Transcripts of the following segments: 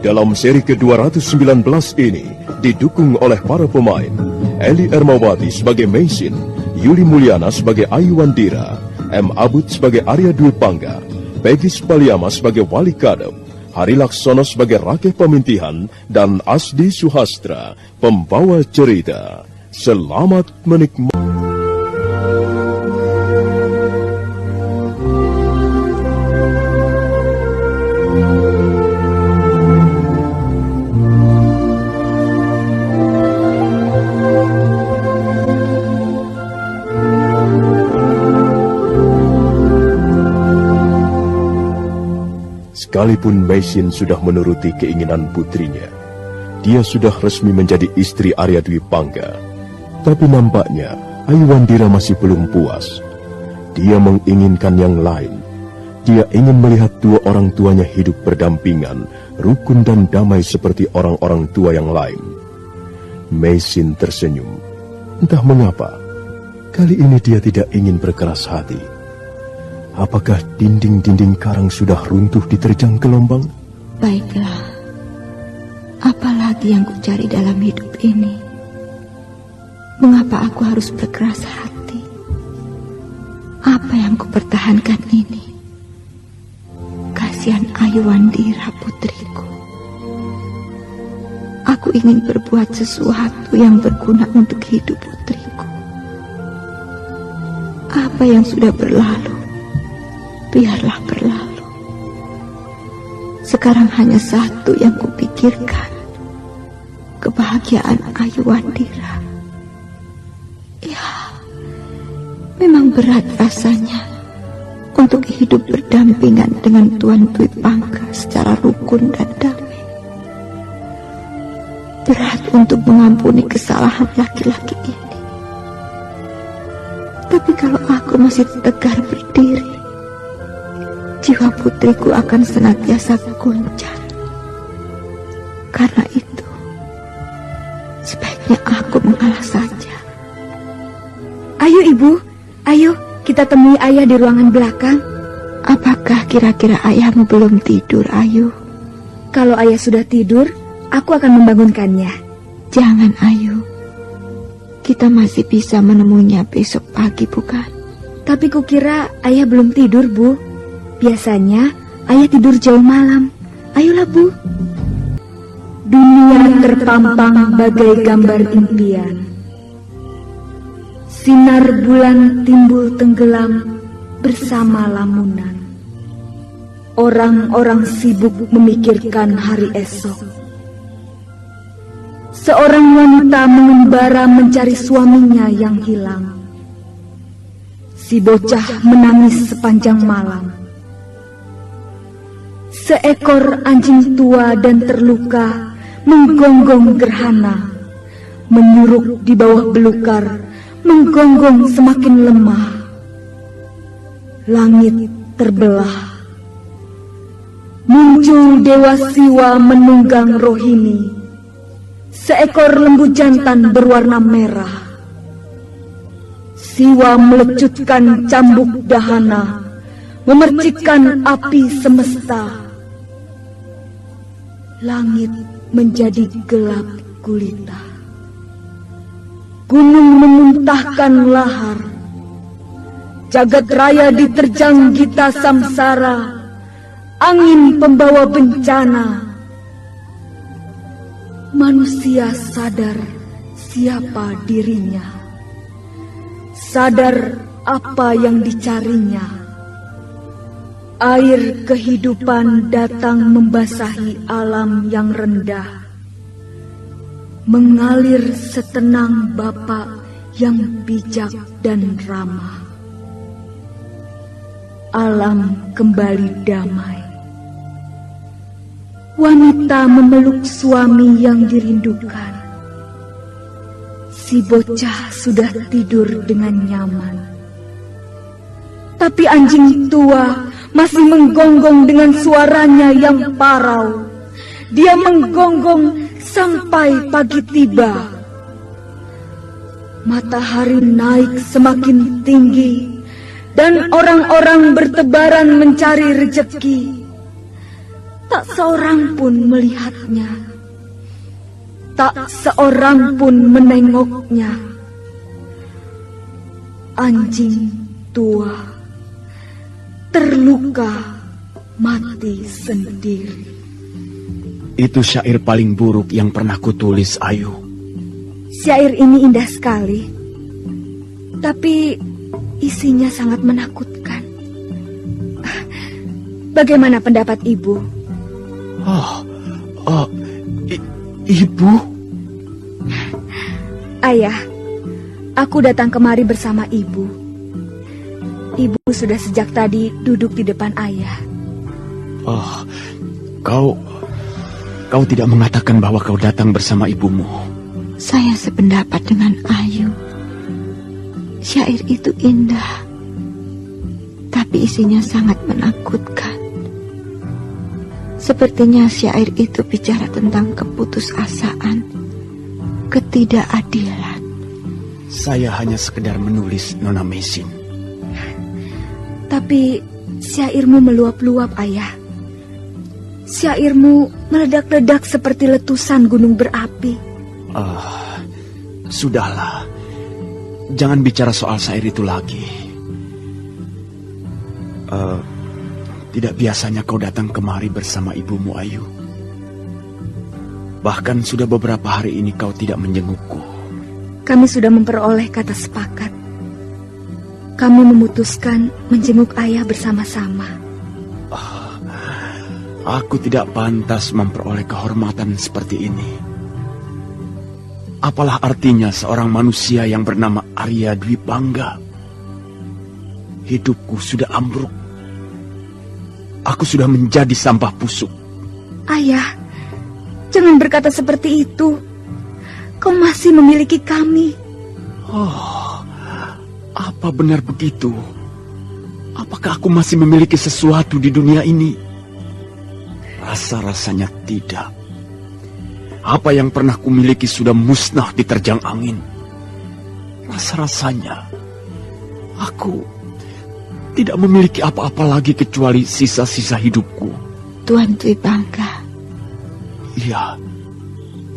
dalam seri ke-219 ini didukung oleh para pemain Eli Ermawati sebagai Meisin, Yuli Mulyana sebagai Ayu Wandira, M. Abud sebagai Arya Dwi Pangga, Peggy Spaliama sebagai Wali Kadep, Hari Laksono sebagai Rakeh Pemintihan, dan Asdi Suhastra, pembawa cerita. Selamat menikmati. Sekalipun Meisin sudah menuruti keinginan putrinya, dia sudah resmi menjadi istri Arya Dwi Pangga. Tapi nampaknya Ayu Wandira masih belum puas. Dia menginginkan yang lain. Dia ingin melihat dua orang tuanya hidup berdampingan, rukun dan damai seperti orang-orang tua yang lain. Meisin tersenyum. Entah mengapa, kali ini dia tidak ingin berkeras hati. Apakah dinding-dinding karang sudah runtuh diterjang gelombang? Baiklah, apalagi yang kucari dalam hidup ini? Mengapa aku harus berkeras hati? Apa yang kupertahankan ini? Kasihan Ayu Wandira putriku. Aku ingin berbuat sesuatu yang berguna untuk hidup putriku. Apa yang sudah berlalu, biarlah berlalu. Sekarang hanya satu yang kupikirkan, kebahagiaan Ayu Wandira. Ya, memang berat rasanya untuk hidup berdampingan dengan Tuan Dwi Pangga secara rukun dan damai. Berat untuk mengampuni kesalahan laki-laki ini. Tapi kalau aku masih tegar berdiri, jiwa putriku akan senantiasa goncang. Karena itu, sebaiknya aku mengalah saja. Ayo ibu, ayo kita temui ayah di ruangan belakang. Apakah kira-kira ayahmu belum tidur, Ayu? Kalau ayah sudah tidur, aku akan membangunkannya. Jangan, Ayu. Kita masih bisa menemuinya besok pagi, bukan? Tapi kukira ayah belum tidur, Bu. Biasanya ayah tidur jauh malam. Ayolah, Bu. Dunia terpampang bagai gambar impian. Sinar bulan timbul tenggelam bersama lamunan. Orang-orang sibuk memikirkan hari esok. Seorang wanita mengembara mencari suaminya yang hilang. Si bocah menangis sepanjang malam. Seekor anjing tua dan terluka menggonggong gerhana, menyuruk di bawah belukar, menggonggong semakin lemah. Langit terbelah. Muncul Dewa Siwa menunggang Rohini, seekor lembu jantan berwarna merah. Siwa melecutkan cambuk dahana, memercikkan api semesta. Langit menjadi gelap gulita. Gunung memuntahkan lahar. Jagat raya diterjang gita samsara. Angin pembawa bencana. Manusia sadar siapa dirinya. Sadar apa yang dicarinya. Air kehidupan datang membasahi alam yang rendah. Mengalir setenang Bapa yang bijak dan ramah. Alam kembali damai. Wanita memeluk suami yang dirindukan. Si bocah sudah tidur dengan nyaman. Tapi anjing tua masih menggonggong dengan suaranya yang parau. Dia menggonggong sampai pagi tiba. Matahari naik semakin tinggi dan orang-orang bertebaran mencari rejeki. Tak seorang pun melihatnya. Tak seorang pun menengoknya. Anjing tua terluka mati sendiri. Itu syair paling buruk yang pernah kutulis, Ayu. Syair ini indah sekali, tapi isinya sangat menakutkan. Bagaimana pendapat Ibu? Ibu? Ayah, aku datang kemari bersama Ibu. Ibu sudah sejak tadi duduk di depan Ayah. Kau tidak mengatakan bahwa kau datang bersama ibumu. Saya sependapat dengan Ayu. Syair itu indah, tapi isinya sangat menakutkan. Sepertinya syair itu bicara tentang keputusasaan, ketidakadilan. Saya hanya sekedar menulis, Nona Mesin. Tapi syairmu meluap-luap, Ayah. Syairmu meledak-ledak seperti letusan gunung berapi. Sudahlah. Jangan bicara soal syair itu lagi. Tidak biasanya kau datang kemari bersama ibumu, Ayu. Bahkan sudah beberapa hari ini kau tidak menjengukku. Kami sudah memperoleh kata sepakat. Kami memutuskan menjenguk Ayah bersama-sama. Aku tidak pantas memperoleh kehormatan seperti ini. Apalah artinya seorang manusia yang bernama Arya Dwi Pangga? Hidupku sudah ambruk. Aku sudah menjadi sampah busuk. Ayah, jangan berkata seperti itu. Kau masih memiliki kami. Apa benar begitu? Apakah aku masih memiliki sesuatu di dunia ini? Rasa-rasanya tidak. Apa yang pernah kumiliki sudah musnah diterjang angin. Rasa-rasanya aku tidak memiliki apa-apa lagi kecuali sisa-sisa hidupku. Tuan Dwi Pangga. Iya,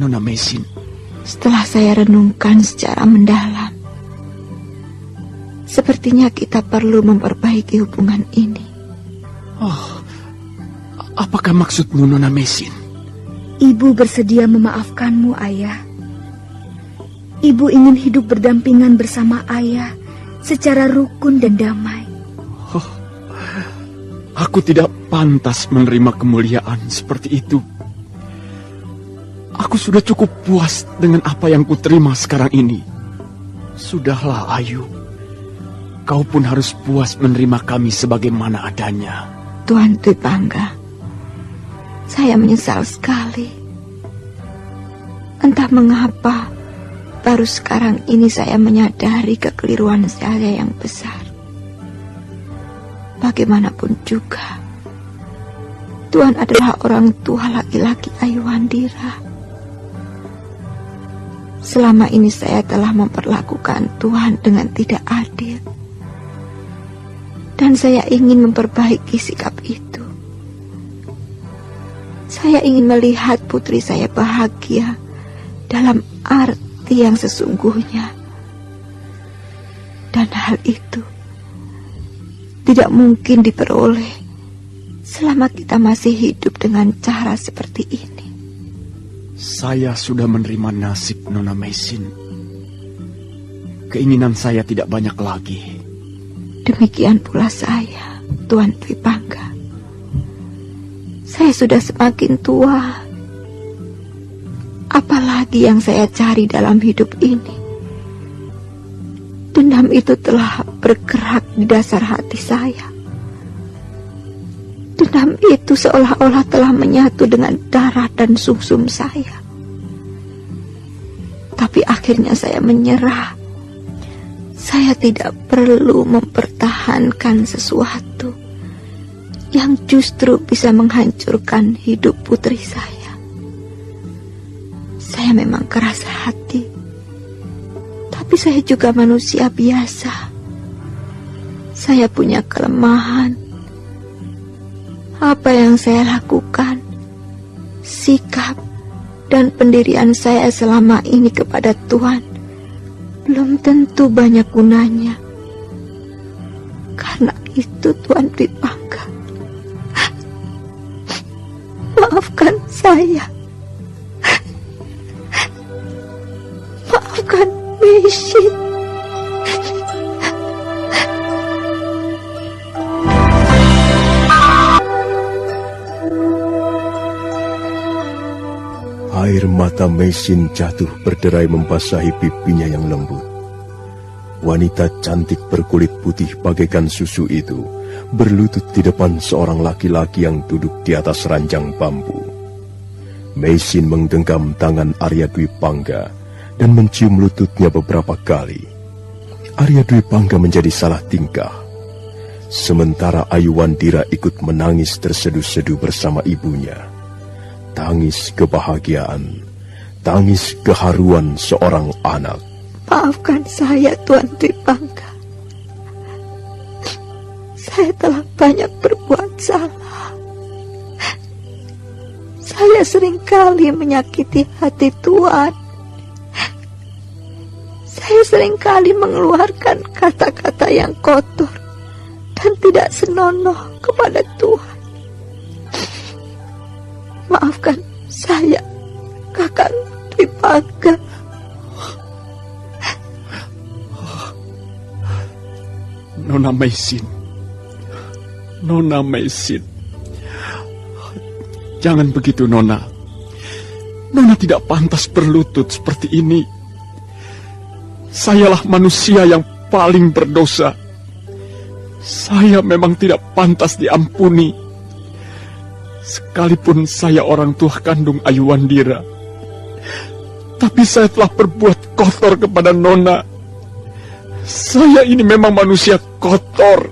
Nona Mesin. Setelah saya renungkan secara mendalam, sepertinya kita perlu memperbaiki hubungan ini. Apakah maksudmu, Nona Mesin? Ibu bersedia memaafkanmu, Ayah. Ibu ingin hidup berdampingan bersama Ayah secara rukun dan damai. Aku tidak pantas menerima kemuliaan seperti itu. Aku sudah cukup puas dengan apa yang kuterima sekarang ini. Sudahlah, Ayu. Kau pun harus puas menerima kami sebagaimana adanya. Tuan Dwi Pangga, saya menyesal sekali. Entah mengapa, baru sekarang ini saya menyadari kekeliruan saya yang besar. Bagaimanapun juga, Tuan adalah orang tua laki-laki Aywandira. Selama ini saya telah memperlakukan Tuan dengan tidak adil. Dan saya ingin memperbaiki sikap itu. Saya ingin melihat putri saya bahagia dalam arti yang sesungguhnya. Dan hal itu tidak mungkin diperoleh selama kita masih hidup dengan cara seperti ini. Saya sudah menerima nasib, Nona Mesin. Keinginan saya tidak banyak lagi. Demikian pula saya, Tuan Dwi Pangga. Saya sudah semakin tua. Apalagi yang saya cari dalam hidup ini? Dendam itu telah bergerak di dasar hati saya. Dendam itu seolah-olah telah menyatu dengan darah dan sumsum saya. Tapi akhirnya saya menyerah. Saya tidak perlu mempertahankan sesuatu yang justru bisa menghancurkan hidup putri saya. Saya memang keras hati, tapi saya juga manusia biasa. Saya punya kelemahan. Apa yang saya lakukan sikap dan pendirian saya selama ini kepada Tuhan belum tentu banyak gunanya. Karena itu Tuan Dwi Pangga, maafkan saya. Maafkan Meisin. Air mata Meisin jatuh berderai membasahi pipinya yang lembut. Wanita cantik berkulit putih bagaikan susu itu berlutut di depan seorang laki-laki yang duduk di atas ranjang bambu. Meisin menggenggam tangan Arya Dwi Pangga dan mencium lututnya beberapa kali. Arya Dwi Pangga menjadi salah tingkah. Sementara Ayuwandira ikut menangis terseduh-seduh bersama ibunya. Tangis kebahagiaan, tangis keharuan seorang anak. Maafkan saya, Tuan Dwi Pangga. Saya telah banyak berbuat salah. Saya seringkali menyakiti hati Tuan. Saya seringkali mengeluarkan kata-kata yang kotor dan tidak senonoh kepada Tuhan. Maafkan saya, Kakang Dwi Pangga. Nona Meisin, Nona Meisin, jangan begitu, Nona. Nona tidak pantas berlutut seperti ini. Sayalah manusia yang paling berdosa. Saya memang tidak pantas diampuni. Sekalipun saya orang tua kandung Ayuwandira, tapi saya telah berbuat kotor kepada Nona. Saya ini memang manusia kotor.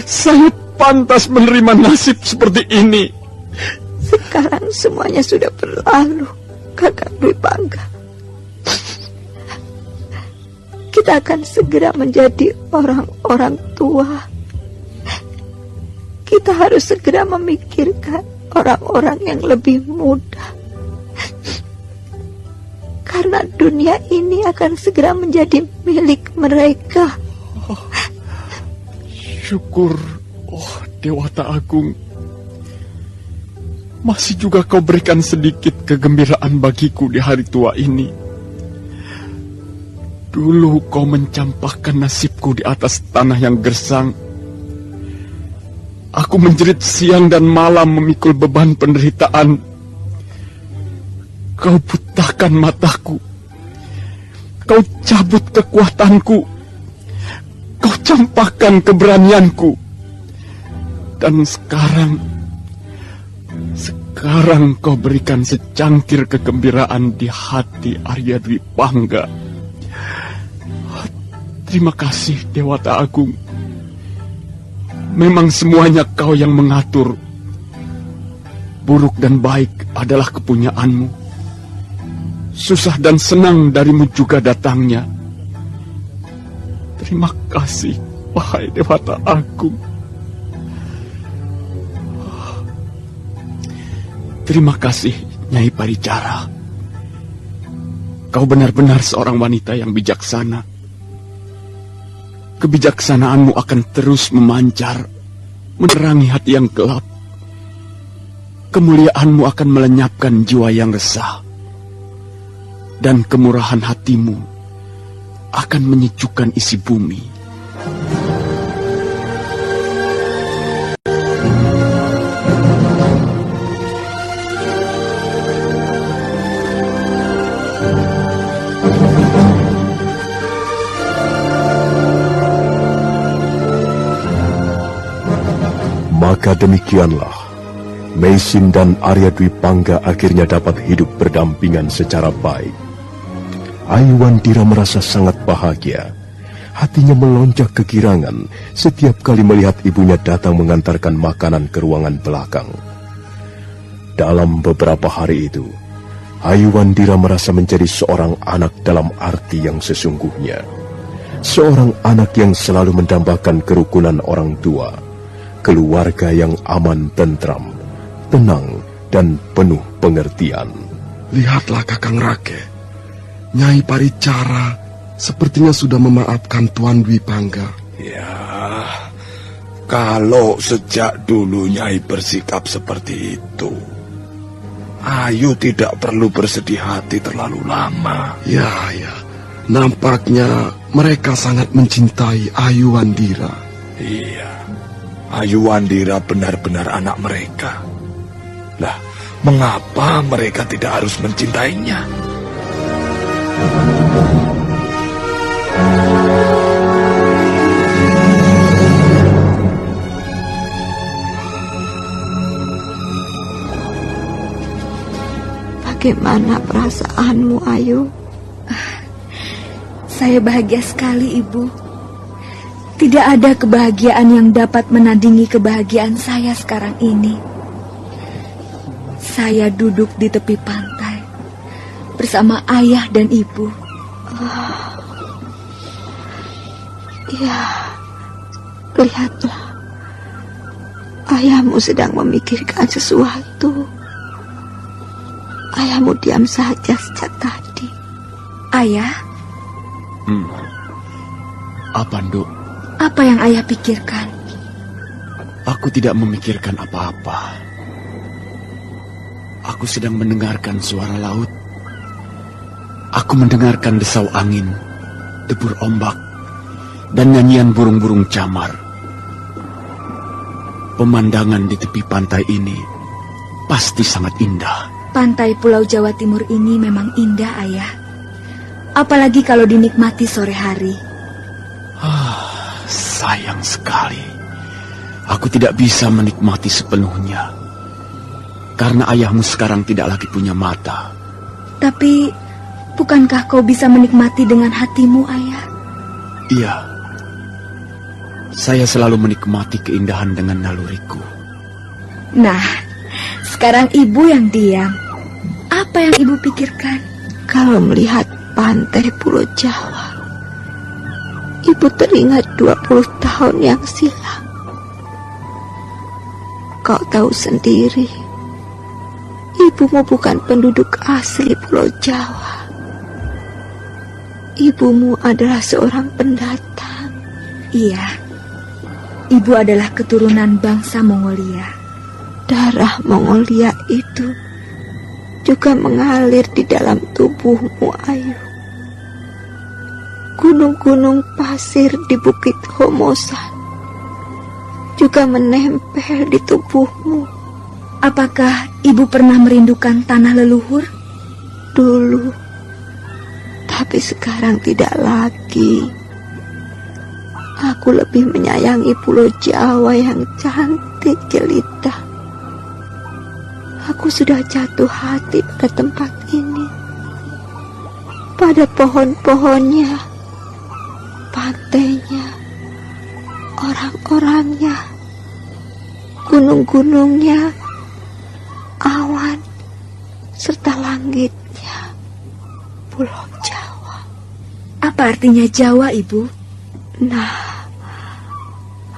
Saya pantas menerima nasib seperti ini. Sekarang semuanya sudah berlalu, Kakang Dwi Pangga. Kita akan segera menjadi orang-orang tua. Kita harus segera memikirkan orang-orang yang lebih muda. Karena dunia ini akan segera menjadi milik mereka. Syukur, Dewata Agung. Masih juga kau berikan sedikit kegembiraan bagiku di hari tua ini. Dulu kau mencampakkan nasibku di atas tanah yang gersang. Aku menjerit siang dan malam memikul beban penderitaan. Kau butakan mataku. Kau cabut kekuatanku. Kau campakkan keberanianku. Dan sekarang kau berikan secangkir kegembiraan di hati Arya Dwi Pangga. Terima kasih, Dewata Agung. Memang semuanya kau yang mengatur. Buruk dan baik adalah kepunyaanmu. Susah dan senang darimu juga datangnya. Terima kasih, wahai Dewata Agung. Terima kasih, Nyai Paricara. Kau benar-benar seorang wanita yang bijaksana. Kebijaksanaanmu akan terus memancar, menerangi hati yang gelap. Kemuliaanmu akan melenyapkan jiwa yang resah. Dan kemurahan hatimu akan menyejukkan isi bumi. Maka demikianlah, Meisin dan Arya Dwi Pangga akhirnya dapat hidup berdampingan secara baik. Ayuwandira merasa sangat bahagia. Hatinya melonjak kegirangan setiap kali melihat ibunya datang mengantarkan makanan ke ruangan belakang. Dalam beberapa hari itu, Ayuwandira merasa menjadi seorang anak dalam arti yang sesungguhnya. Seorang anak yang selalu mendambakan kerukunan orang tua. Keluarga yang aman tentram, tenang, dan penuh pengertian. Lihatlah Kakang Rake, Nyai Paricara sepertinya sudah memaafkan Tuan Dwi Pangga. Ya, kalau sejak dulu Nyai bersikap seperti itu, Ayu tidak perlu bersedih hati terlalu lama. Ya, nampaknya mereka sangat mencintai Ayu Wandira. Iya, Ayu Wandira benar-benar anak mereka. Lah, mengapa mereka tidak harus mencintainya? Bagaimana perasaanmu, Ayu? Saya bahagia sekali, Ibu. Tidak ada kebahagiaan yang dapat menandingi kebahagiaan saya sekarang ini. Saya duduk di tepi pantai bersama ayah dan ibu. Ya, lihatlah. Ayahmu sedang memikirkan sesuatu. Ayahmu diam saja sejak tadi. Ayah? Apa, Nduk? Apa yang ayah pikirkan? Aku tidak memikirkan apa-apa. Aku sedang mendengarkan suara laut. Aku mendengarkan desau angin, debur ombak, dan nyanyian burung-burung camar. Pemandangan di tepi pantai ini pasti sangat indah. Pantai Pulau Jawa Timur ini memang indah, Ayah. Apalagi kalau dinikmati sore hari. Sayang sekali. Aku tidak bisa menikmati sepenuhnya. Karena ayahmu sekarang tidak lagi punya mata. Tapi, bukankah kau bisa menikmati dengan hatimu, Ayah? Iya. Saya selalu menikmati keindahan dengan naluriku. Nah, sekarang ibu yang diam. Apa yang ibu pikirkan? Kalau melihat pantai Pulau Jawa, ibu teringat 20 tahun yang silam. Kau tahu sendiri, ibumu bukan penduduk asli Pulau Jawa. Ibumu adalah seorang pendatang. Iya, ibu adalah keturunan bangsa Mongolia. Darah Mongolia itu juga mengalir di dalam tubuhmu, Ayu. Gunung-gunung pasir di Bukit Homosan juga menempel di tubuhmu. Apakah ibu pernah merindukan tanah leluhur? Dulu, tapi sekarang tidak lagi. Aku lebih menyayangi Pulau Jawa yang cantik jelita. Aku sudah jatuh hati pada tempat ini, pada pohon-pohonnya, pantainya, orang-orangnya, gunung-gunungnya, awan, serta langitnya. Pulau Jawa. Apa artinya Jawa, Ibu? Nah,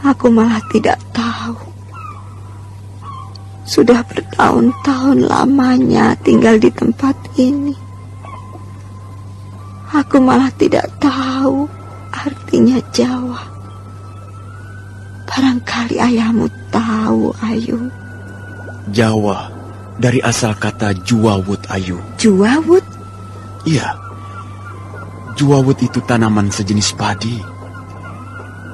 aku malah tidak tahu. Sudah bertahun-tahun lamanya tinggal di tempat ini. Aku malah tidak tahu artinya Jawa. Barangkali ayahmu tahu, Ayu. Jawa dari asal kata juawut, Ayu. Juawut? Iya. Juawut itu tanaman sejenis padi.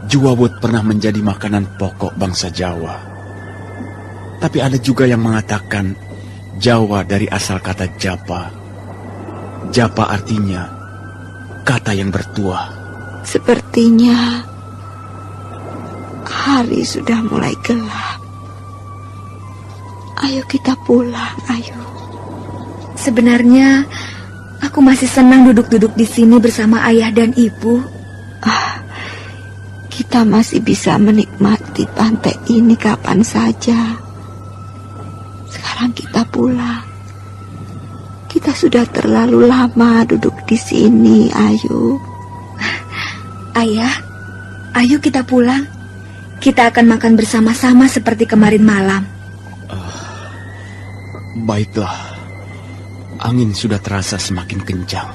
Juawut pernah menjadi makanan pokok bangsa Jawa. Tapi ada juga yang mengatakan Jawa dari asal kata japa. Japa artinya kata yang bertuah. Sepertinya hari sudah mulai gelap. Ayo kita pulang, ayo. Sebenarnya aku masih senang duduk-duduk di sini bersama ayah dan ibu. Kita masih bisa menikmati pantai ini kapan saja. Sekarang kita pulang. Kita sudah terlalu lama duduk di sini, Ayu. Ayah, ayo kita pulang. Kita akan makan bersama-sama seperti kemarin malam. Baiklah, angin sudah terasa semakin kencang.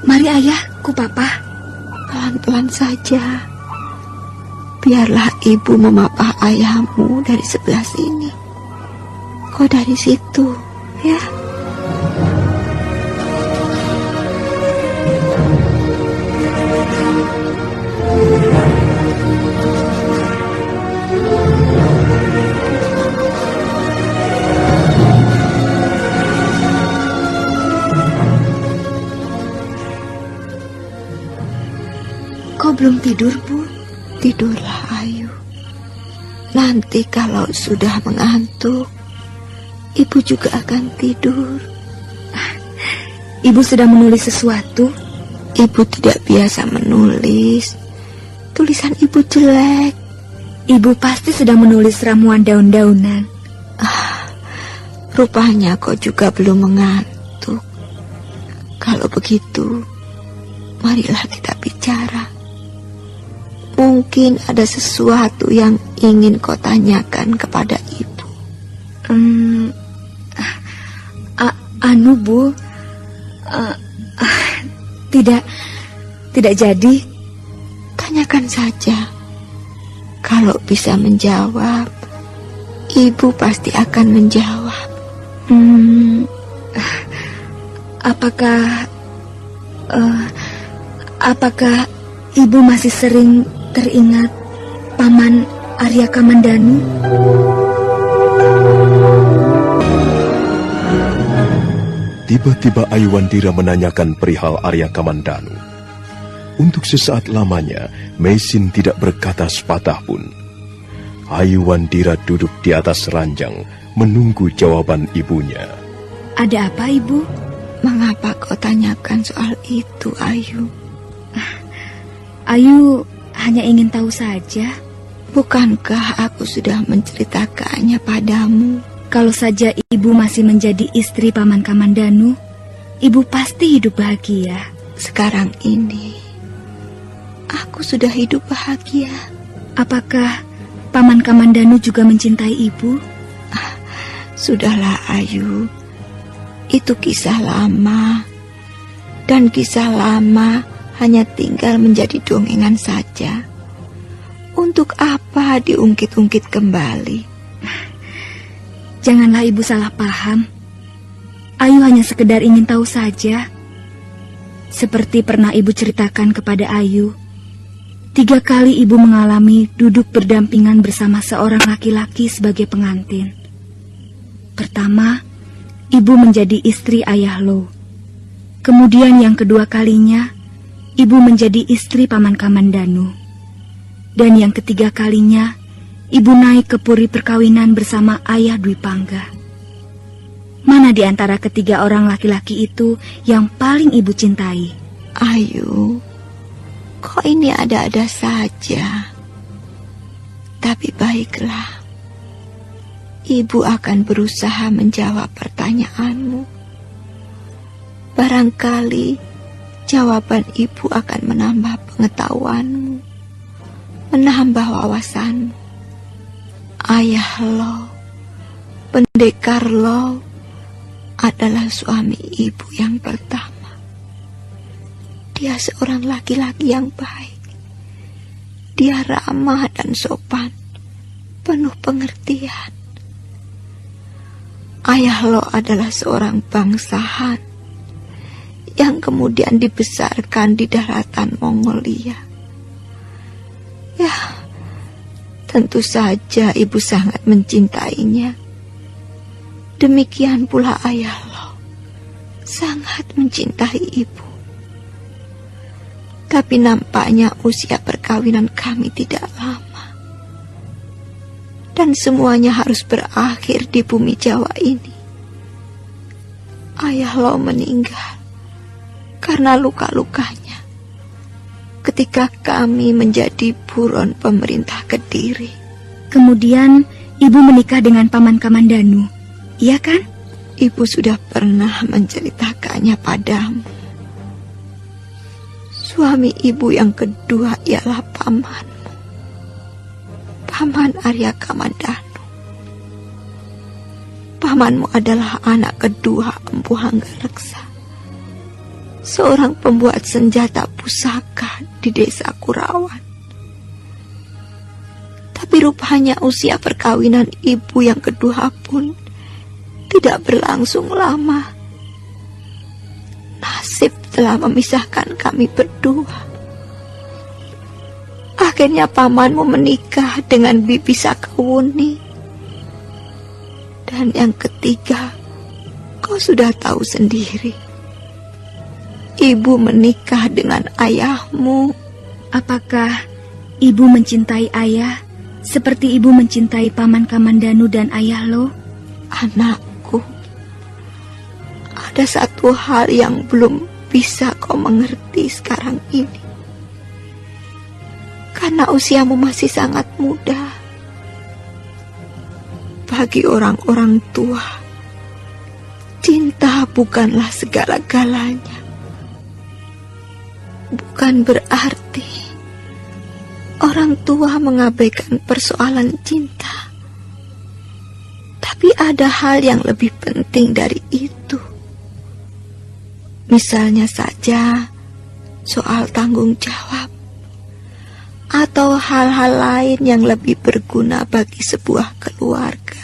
Mari ayah, ku papa. Pelan-pelan saja. Biarlah ibu memapah ayahmu dari sebelah sini. Kau dari situ, ya. Kau belum tidur, Bu? Tidurlah, Ayu. Nanti kalau sudah mengantuk, ibu juga akan tidur. Ibu sedang menulis sesuatu? Ibu tidak biasa menulis. Tulisan ibu jelek. Ibu pasti sedang menulis ramuan daun-daunan. Rupanya kau juga belum mengantuk. Kalau begitu, marilah kita bicara. Mungkin ada sesuatu yang ingin kau tanyakan kepada ibu. Anu, Bu. Tidak jadi. Tanyakan saja. Kalau bisa menjawab, ibu pasti akan menjawab. Apakah ibu masih sering teringat Paman Arya Kamandanu? Tiba-tiba Ayuandira menanyakan perihal Arya Kamandanu. Untuk sesaat lamanya, Meisin tidak berkata sepatah pun. Ayuandira duduk di atas ranjang, menunggu jawaban ibunya. Ada apa, Ibu? Mengapa kau tanyakan soal itu, Ayu? Ayu hanya ingin tahu saja. Bukankah aku sudah menceritakannya padamu? Kalau saja ibu masih menjadi istri Paman Kamandanu, ibu pasti hidup bahagia. Sekarang ini, aku sudah hidup bahagia. Apakah Paman Kamandanu juga mencintai ibu? Sudahlah, Ayu. Itu kisah lama. Dan kisah lama hanya tinggal menjadi dongengan saja. Untuk apa diungkit-ungkit kembali? Janganlah ibu salah paham. Ayu hanya sekedar ingin tahu saja. Seperti pernah ibu ceritakan kepada Ayu, 3 kali ibu mengalami duduk berdampingan bersama seorang laki-laki sebagai pengantin. Pertama, ibu menjadi istri Ayah Lo. Kemudian yang kedua kalinya, ibu menjadi istri Paman Kamandanu. Dan yang ketiga kalinya, ibu naik ke puri perkawinan bersama Ayah Dwi Pangga. Mana di antara ketiga orang laki-laki itu yang paling ibu cintai? Ayu, kok ini ada-ada saja. Tapi baiklah, ibu akan berusaha menjawab pertanyaanmu. Barangkali jawaban ibu akan menambah pengetahuanmu, menambah wawasanmu. Ayah Lo, pendekar Lo, adalah suami ibu yang pertama. Dia seorang laki-laki yang baik. Dia ramah dan sopan, penuh pengertian. Ayah Lo adalah seorang bangsahan yang kemudian dibesarkan di daratan Mongolia. Ya, tentu saja ibu sangat mencintainya. Demikian pula Ayah Lo sangat mencintai ibu. Tapi nampaknya usia perkawinan kami tidak lama. Dan semuanya harus berakhir di bumi Jawa ini. Ayah Lo meninggal karena luka-lukanya ketika kami menjadi buron pemerintah Kediri. Kemudian ibu menikah dengan Paman Kamandanu, iya kan? Ibu sudah pernah menceritakannya padamu. Suami ibu yang kedua ialah pamanmu, Paman Arya Kamandanu. Paman pamanmu adalah anak kedua Empu Hanggareksa, seorang pembuat senjata pusaka di desa Kurawan. Tapi rupanya usia perkawinan ibu yang kedua pun tidak berlangsung lama. Nasib telah memisahkan kami berdua. Akhirnya pamanmu menikah dengan Bibi Sakawuni. Dan yang ketiga, kau sudah tahu sendiri. Ibu menikah dengan ayahmu. Apakah ibu mencintai ayah seperti ibu mencintai paman Kamandanu dan ayah lo? Anakku, ada satu hal yang belum bisa kau mengerti sekarang ini. Karena usiamu masih sangat muda. Bagi orang-orang tua, cinta bukanlah segala-galanya. Bukan berarti orang tua mengabaikan persoalan cinta. Tapi ada hal yang lebih penting dari itu. Misalnya saja soal tanggung jawab, atau hal-hal lain yang lebih berguna bagi sebuah keluarga.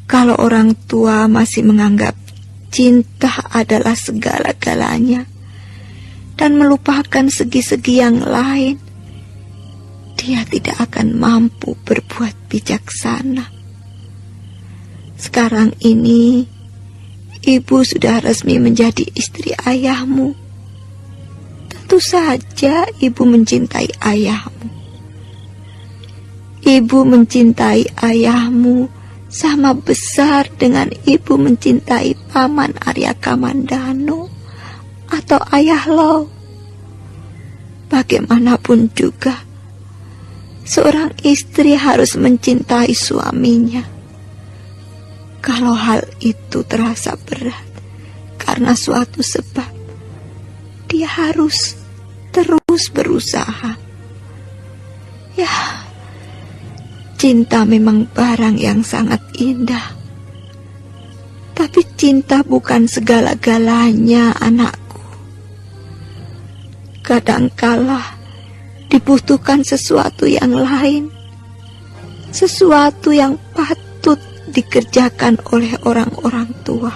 Kalau orang tua masih menganggap cinta adalah segala-galanya dan melupakan segi-segi yang lain, dia tidak akan mampu berbuat bijaksana. Sekarang ini, ibu sudah resmi menjadi istri ayahmu. Tentu saja ibu mencintai ayahmu. Ibu mencintai ayahmu sama besar dengan ibu mencintai paman Arya Kamandanu atau ayah lo. Bagaimanapun juga, seorang istri harus mencintai suaminya. Kalau hal itu terasa berat karena suatu sebab, dia harus terus berusaha. Ya, cinta memang barang yang sangat indah. Tapi cinta bukan segala-galanya, anakku. Kadangkala dibutuhkan sesuatu yang lain, sesuatu yang patut dikerjakan oleh orang-orang tua.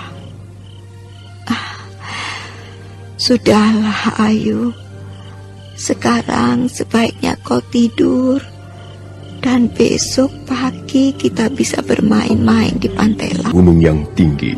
Sudahlah, Ayu. Sekarang sebaiknya kau tidur, dan besok pagi kita bisa bermain-main di pantai laut. Gunung yang tinggi.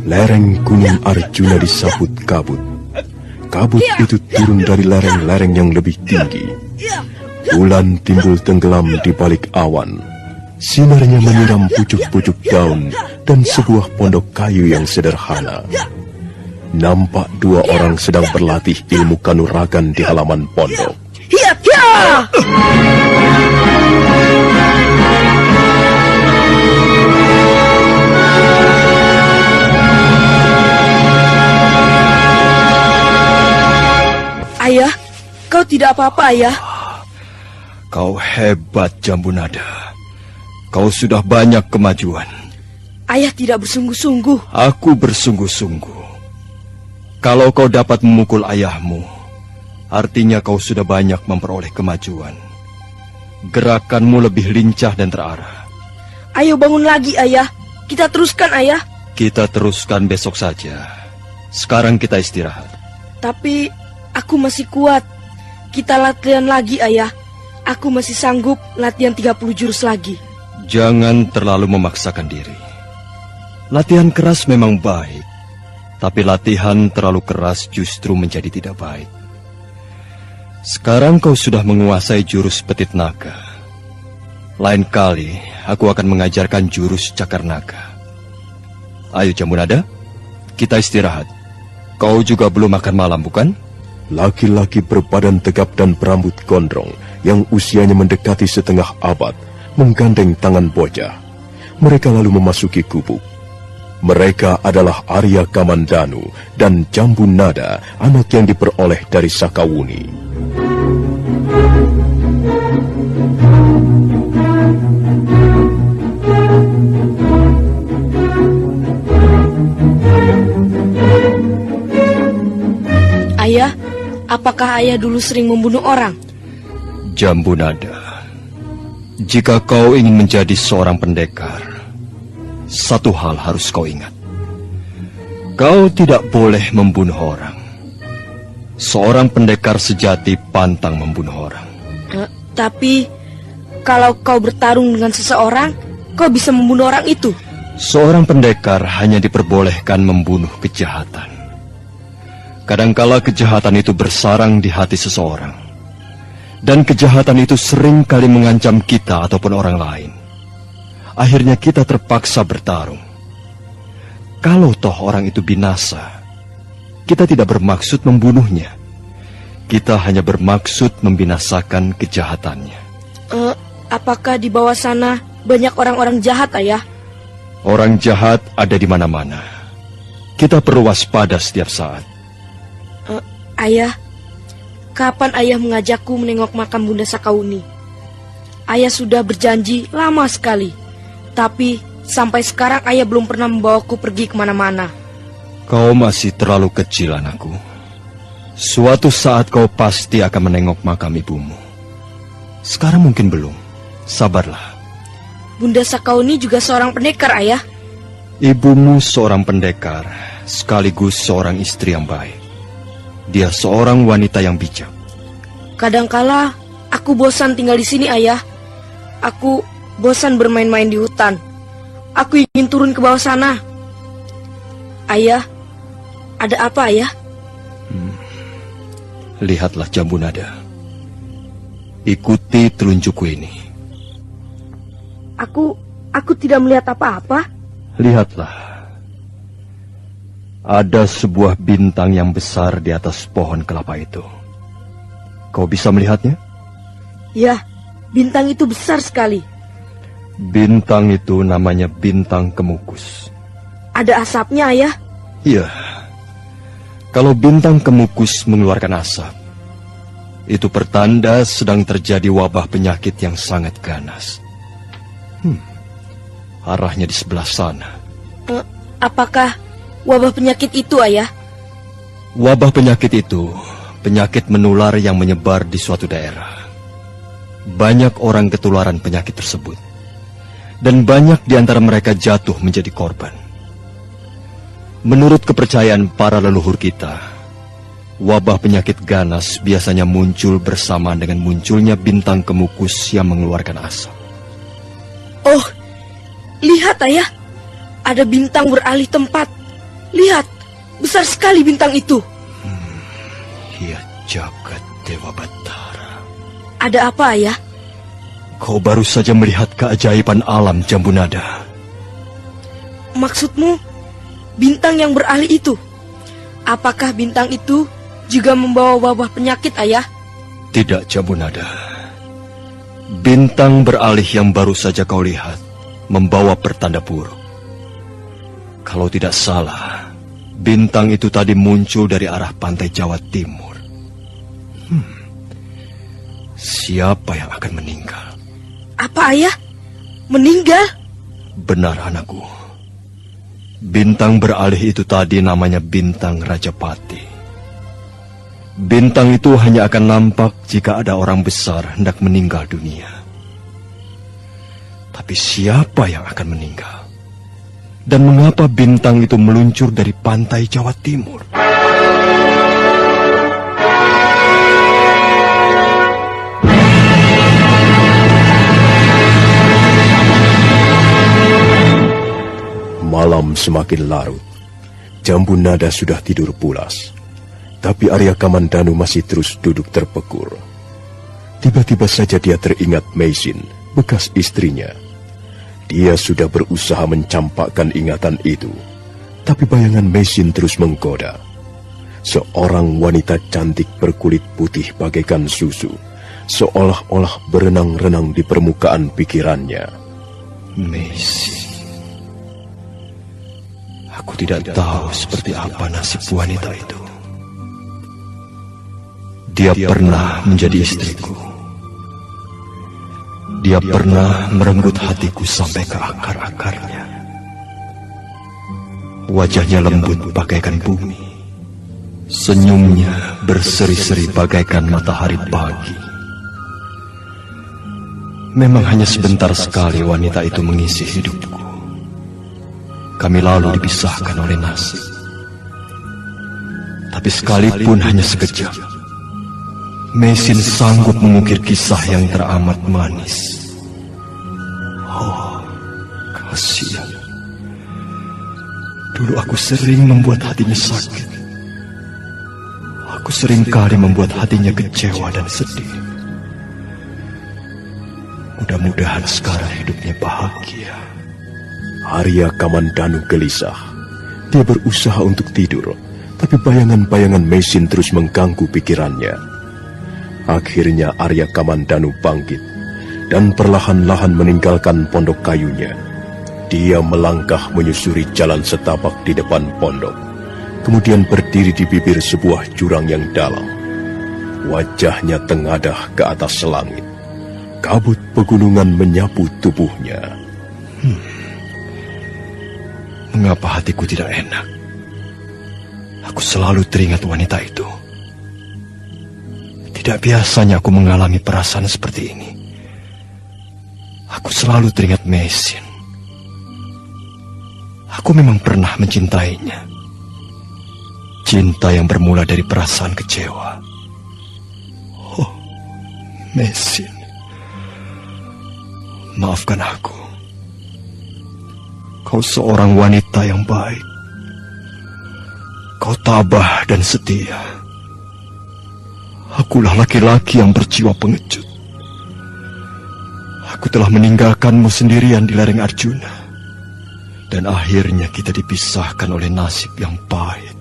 Lereng Gunung Arjuna disambut kabut. Kabut itu turun dari lereng-lereng yang lebih tinggi. Bulan timbul tenggelam di balik awan. Sinarnya menyiram pucuk-pucuk daun dan sebuah pondok kayu yang sederhana. Nampak dua orang sedang berlatih ilmu kanuragan di halaman pondok. Ayah, kau tidak apa-apa, Ayah. Kau hebat, Jambunada. Kau sudah banyak kemajuan. Ayah tidak bersungguh-sungguh. Aku bersungguh-sungguh. Kalau kau dapat memukul ayahmu, artinya kau sudah banyak memperoleh kemajuan. Gerakanmu lebih lincah dan terarah. Ayo bangun lagi, Ayah. Kita teruskan, Ayah. Kita teruskan besok saja. Sekarang kita istirahat. Tapi aku masih kuat. Kita latihan lagi, Ayah. Aku masih sanggup latihan 30 jurus lagi. Jangan terlalu memaksakan diri. Latihan keras memang baik, tapi latihan terlalu keras justru menjadi tidak baik. Sekarang kau sudah menguasai jurus Petit Naga. Lain kali, aku akan mengajarkan jurus Cakar Naga. Ayo Jambunada, kita istirahat. Kau juga belum makan malam, bukan? Laki-laki berbadan tegap dan berambut gondrong yang usianya mendekati setengah abad menggandeng tangan bocah. Mereka lalu memasuki gubuk. Mereka adalah Arya Kamandanu dan Jambunada, anak yang diperoleh dari Sakawuni. Ayah, apakah ayah dulu sering membunuh orang? Jambunada, jika kau ingin menjadi seorang pendekar, satu hal harus kau ingat. Kau tidak boleh membunuh orang. Seorang pendekar sejati pantang membunuh orang. Tapi, kalau kau bertarung dengan seseorang, kau bisa membunuh orang itu. Seorang pendekar hanya diperbolehkan membunuh kejahatan. Kadangkala kejahatan itu bersarang di hati seseorang. Dan kejahatan itu sering kali mengancam kita ataupun orang lain. Akhirnya kita terpaksa bertarung. Kalau toh orang itu binasa, kita tidak bermaksud membunuhnya. Kita hanya bermaksud membinasakan kejahatannya. Apakah di bawah sana banyak orang-orang jahat, Ayah? Orang jahat ada di mana-mana. Kita perlu waspada setiap saat. Ayah, kapan ayah mengajakku menengok makam Bunda Sakawuni? Ayah sudah berjanji lama sekali, tapi sampai sekarang ayah belum pernah membawaku pergi kemana-mana. Kau masih terlalu kecil, anakku. Suatu saat kau pasti akan menengok makam ibumu. Sekarang mungkin belum. Sabarlah. Bunda Sakawuni juga seorang pendekar, Ayah. Ibumu seorang pendekar, sekaligus seorang istri yang baik. Dia seorang wanita yang bijak. Kadangkala aku bosan tinggal di sini, Ayah. Aku bosan bermain-main di hutan. Aku ingin turun ke bawah sana. Ayah, ada apa, Ayah? Lihatlah Jambunada. Ikuti telunjukku ini. Aku tidak melihat apa-apa. Lihatlah. Ada sebuah bintang yang besar di atas pohon kelapa itu. Kau bisa melihatnya? Ya, bintang itu besar sekali. Bintang itu namanya bintang Kemukus. Ada asapnya, Ayah? Iya. Kalau bintang Kemukus mengeluarkan asap, itu pertanda sedang terjadi wabah penyakit yang sangat ganas. Arahnya di sebelah sana. Apakah wabah penyakit itu, Ayah? Wabah penyakit itu penyakit menular yang menyebar di suatu daerah. Banyak orang ketularan penyakit tersebut. Dan banyak di antara mereka jatuh menjadi korban. Menurut kepercayaan para leluhur kita, wabah penyakit ganas biasanya muncul bersamaan dengan munculnya bintang Kemukus yang mengeluarkan asap. Oh, lihat, Ayah. Ada bintang beralih tempat. Lihat, besar sekali bintang itu. Ya jagat Dewa Batara. Ada apa, Ayah? Kau baru saja melihat keajaiban alam, Jambunada. Maksudmu, bintang yang beralih itu? Apakah bintang itu juga membawa wabah penyakit, Ayah? Tidak, Jambunada. Bintang beralih yang baru saja kau lihat membawa pertanda buruk. Kalau tidak salah, bintang itu tadi muncul dari arah pantai Jawa Timur. Siapa yang akan meninggal? Apa, Ayah? Meninggal? Benar, anakku. Bintang beralih itu tadi namanya bintang Rajapati. Bintang itu hanya akan nampak jika ada orang besar hendak meninggal dunia. Tapi siapa yang akan meninggal? Dan mengapa bintang itu meluncur dari pantai Jawa Timur? Malam semakin larut. Jambunada sudah tidur pulas. Tapi Arya Kamandanu masih terus duduk terpekur. Tiba-tiba saja dia teringat Meisin, bekas istrinya. Dia sudah berusaha mencampakkan ingatan itu. Tapi bayangan Meisin terus menggoda. Seorang wanita cantik berkulit putih bagaikan susu. seolah-olah berenang-renang di permukaan pikirannya. Mesin. Aku tidak tahu seperti apa nasib wanita itu. Dia pernah menjadi istriku. Dia pernah merenggut hatiku sampai ke akar-akarnya. Wajahnya lembut bagaikan bumi. Senyumnya berseri-seri bagaikan matahari pagi. Memang hanya sebentar sekali wanita itu mengisi hidupku. Kami lalu dipisahkan oleh nasib. Tapi sekalipun hanya sekejap, Mesin sanggup mengukir kisah yang teramat manis. Oh, kasihan. Dulu aku sering membuat hatinya sakit. Aku sering kali membuat hatinya kecewa dan sedih. Mudah-mudahan sekarang hidupnya bahagia. Arya Kamandanu gelisah. Dia berusaha untuk tidur, tapi bayangan-bayangan Mesin terus mengganggu pikirannya. Akhirnya Arya Kamandanu bangkit dan perlahan-lahan meninggalkan pondok kayunya. Dia melangkah menyusuri jalan setapak di depan pondok, kemudian berdiri di bibir sebuah jurang yang dalam. Wajahnya tengadah ke atas langit. Kabut pegunungan menyapu tubuhnya. Mengapa hatiku tidak enak? Aku selalu teringat wanita itu. Tidak biasanya aku mengalami perasaan seperti ini. Aku selalu teringat Mesin. Aku memang pernah mencintainya. Cinta yang bermula dari perasaan kecewa. Oh, Mesin. Maafkan aku. Kau seorang wanita yang baik. Kau tabah dan setia. Akulah laki-laki yang berjiwa pengecut. Aku telah meninggalkanmu sendirian di lereng Arjuna. Dan akhirnya kita dipisahkan oleh nasib yang pahit.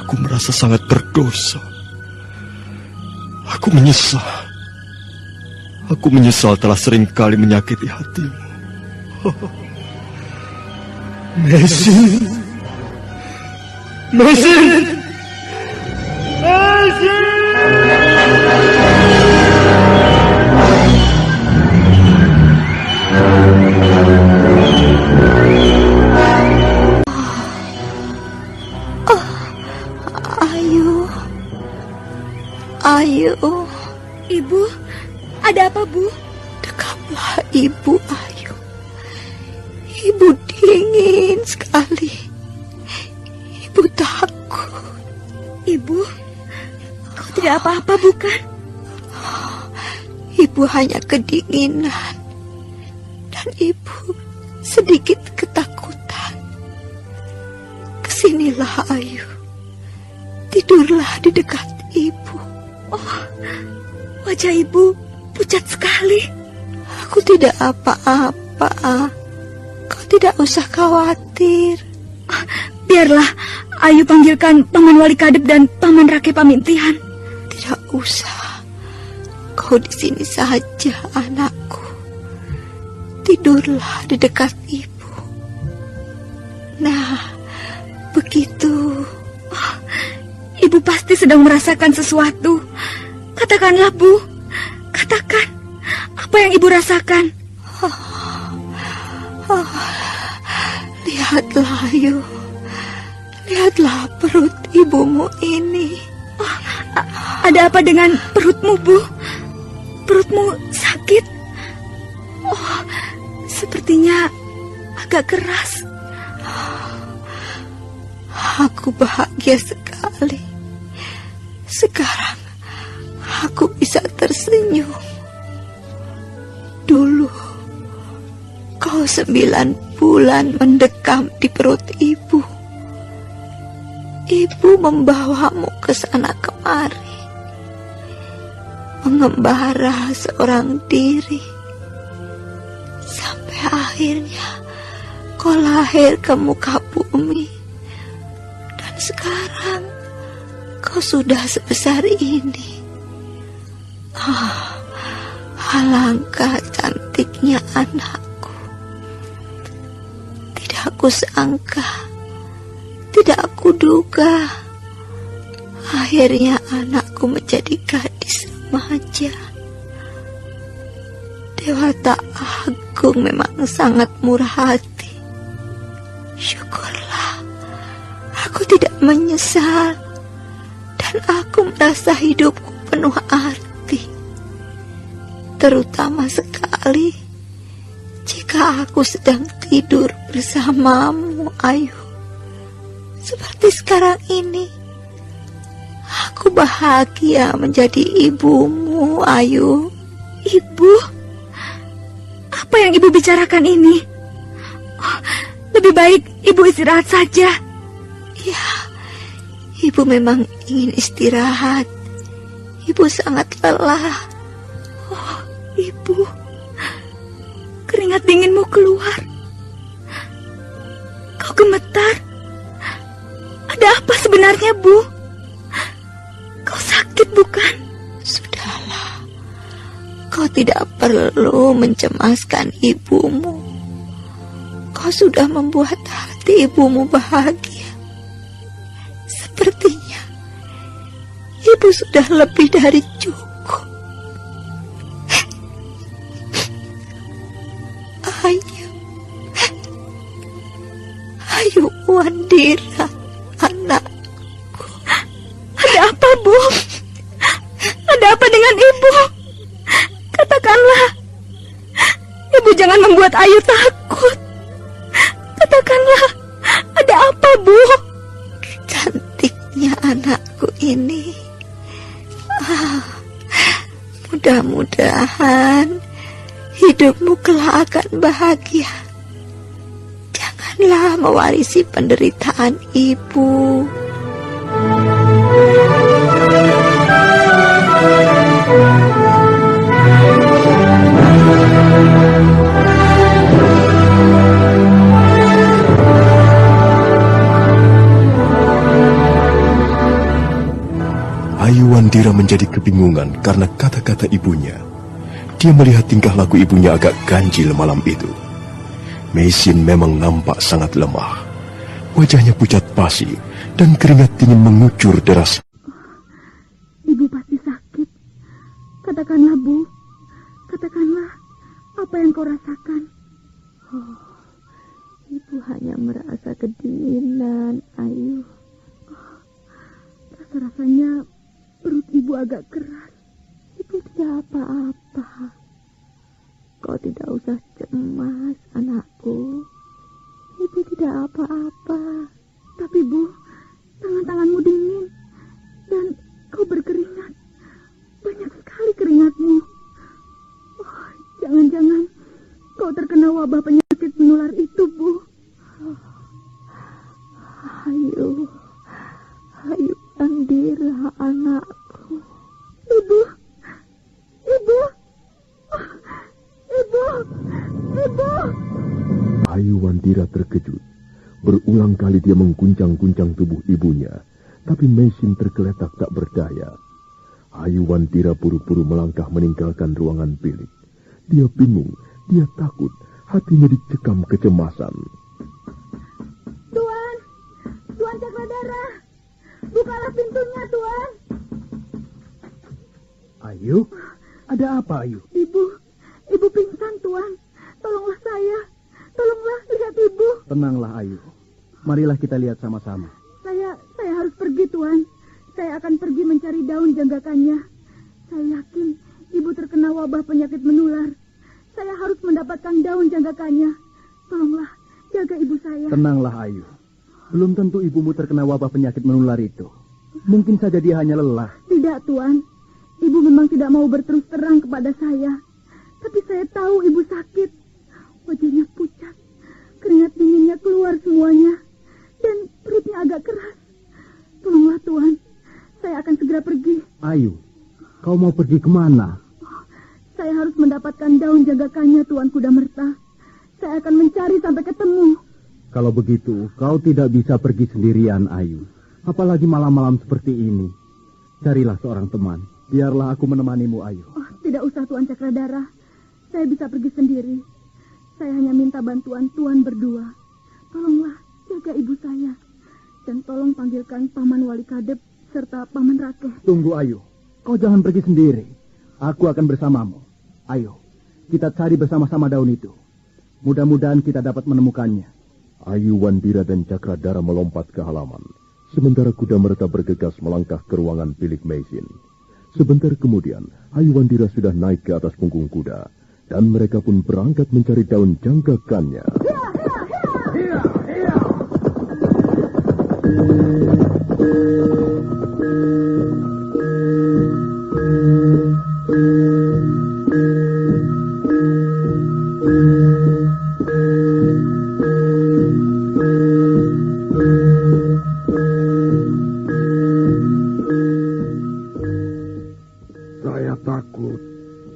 Aku merasa sangat berdosa. Aku menyesal. Aku menyesal telah seringkali menyakiti hatimu. Mesin! Mesin! Mesin! Ayu. Ibu, ada apa, Bu? Dekaplah Ibu, Ayu. Ibu dingin sekali. Ibu takut. Ibu, kau tidak apa-apa, bukan? Ibu hanya kedinginan. Dan Ibu sedikit ketakutan. Kesinilah, Ayu. Tidurlah di dekat Ibu. Oh, wajah Ibu pucat sekali. Aku tidak apa-apa. Kau tidak usah khawatir. Biarlah Ayu panggilkan Paman Wali Kadep dan Paman Rake Pamintihan. Tidak usah. Kau di sini saja, anakku. Tidurlah di dekat Ibu. Nah, begitu. Oh, Ibu pasti sedang merasakan sesuatu. Katakanlah, Bu. Katakan. Apa yang Ibu rasakan? Lihatlah, Ayu. Lihatlah perut ibumu ini. Oh, ada apa dengan perutmu, Bu? Perutmu sakit? Oh, sepertinya agak keras. Aku bahagia sekali. Sekarang aku bisa tersenyum. Dulu kau 9 bulan mendekam di perut ibu. Ibu membawamu ke sana kemari, mengembara seorang diri, sampai akhirnya kau lahir ke muka bumi. Dan sekarang kau kau sudah sebesar ini. Alangkah cantiknya anakku. Tidak aku sangka, tidak aku duga, akhirnya anakku menjadi gadis remaja. Dewata Agung memang sangat murah hati. Syukurlah, aku tidak menyesal, dan aku merasa hidupku penuh arti. Terutama sekali jika aku sedang tidur bersamamu, Ayu. Seperti sekarang ini, aku bahagia menjadi ibumu, Ayu. Ibu? Apa yang ibu bicarakan ini? Oh, lebih baik ibu istirahat saja. Ya, ibu memang ingin istirahat. Ibu sangat lelah. Oh, ibu, keringat dinginmu keluar. Kau gemetar. Ada apa sebenarnya, Bu? Kau sakit bukan? Sudahlah, kau tidak perlu mencemaskan ibumu. Kau sudah membuat hati ibumu bahagia. Sepertinya ibu sudah lebih dari cukup. Ayu Wandira, anakku. Ada apa, Bu? Ada apa dengan ibu? Katakanlah. Ibu jangan membuat Ayu takut. Katakanlah, ada apa, Bu? Cantiknya anakku ini. Mudah-mudahan hidupmu kelak akan bahagia. Janganlah mewarisi penderitaan ibu. Ayu Wandira menjadi kebingungan karena kata-kata ibunya. Dia melihat tingkah laku ibunya agak ganjil malam itu. Meisin memang nampak sangat lemah. Wajahnya pucat pasi dan keringat dingin mengucur deras. Ibu pasti sakit. Katakanlah, Bu. Katakanlah apa yang kau rasakan. Oh, ibu hanya merasa kedinginan, Ayu. Rasanya perut ibu agak keras. Ibu tidak apa-apa. Kau tidak usah cemas, anakku. Ibu tidak apa-apa. Tapi, Bu, tangan-tanganmu dingin. Dan kau berkeringat. Banyak sekali keringatmu. Oh, jangan-jangan kau terkena wabah penyakit menular itu, Bu. Ayu Wandira, anakku. Ibu. Ayu Wandira terkejut. Berulang kali dia mengguncang-guncang tubuh ibunya, tapi Meisin tergeletak tak berdaya. Ayu Wandira buru-buru melangkah meninggalkan ruangan bilik. Dia bingung, dia takut, hatinya dicekam kecemasan. Tuan Cakradara, bukalah pintunya, Tuan. Ayu, ada apa, Ayu? Ibu pingsan, Tuan. Tolonglah saya. Tolonglah, lihat ibu. Tenanglah, Ayu. Marilah kita lihat sama-sama. Saya harus pergi, Tuan. Saya akan pergi mencari daun janggakannya. Saya yakin ibu terkena wabah penyakit menular. Saya harus mendapatkan daun janggakannya. Tolonglah, jaga ibu saya. Tenanglah, Ayu. Belum tentu ibumu terkena wabah penyakit menular itu. Mungkin saja dia hanya lelah. Tidak, Tuan. Ibu memang tidak mau berterus terang kepada saya. Tapi saya tahu ibu sakit. Wajahnya pucat. Keringat dinginnya keluar semuanya. Dan perutnya agak keras. Tolonglah, Tuan. Saya akan segera pergi. Ayu, kau mau pergi kemana? Saya harus mendapatkan daun janggakannya, Tuan Kudamerta. Saya akan mencari sampai ketemu. Kalau begitu, kau tidak bisa pergi sendirian, Ayu. Apalagi malam-malam seperti ini. Carilah seorang teman. Biarlah aku menemanimu, Ayu. Oh, tidak usah Tuan Cakradara. Saya bisa pergi sendiri. Saya hanya minta bantuan Tuan berdua. Tolonglah jaga ibu saya. Dan tolong panggilkan Paman Wali Kadep serta Paman Rake. Tunggu, Ayu. Kau jangan pergi sendiri. Aku akan bersamamu. Ayo, kita cari bersama-sama daun itu. Mudah-mudahan kita dapat menemukannya. Ayu, Wandira, dan Cakradara melompat ke halaman. Sementara kuda mereka bergegas melangkah ke ruangan bilik mesin. Sebentar kemudian, Ayu Wandira sudah naik ke atas punggung kuda. Dan mereka pun berangkat mencari daun janggakannya.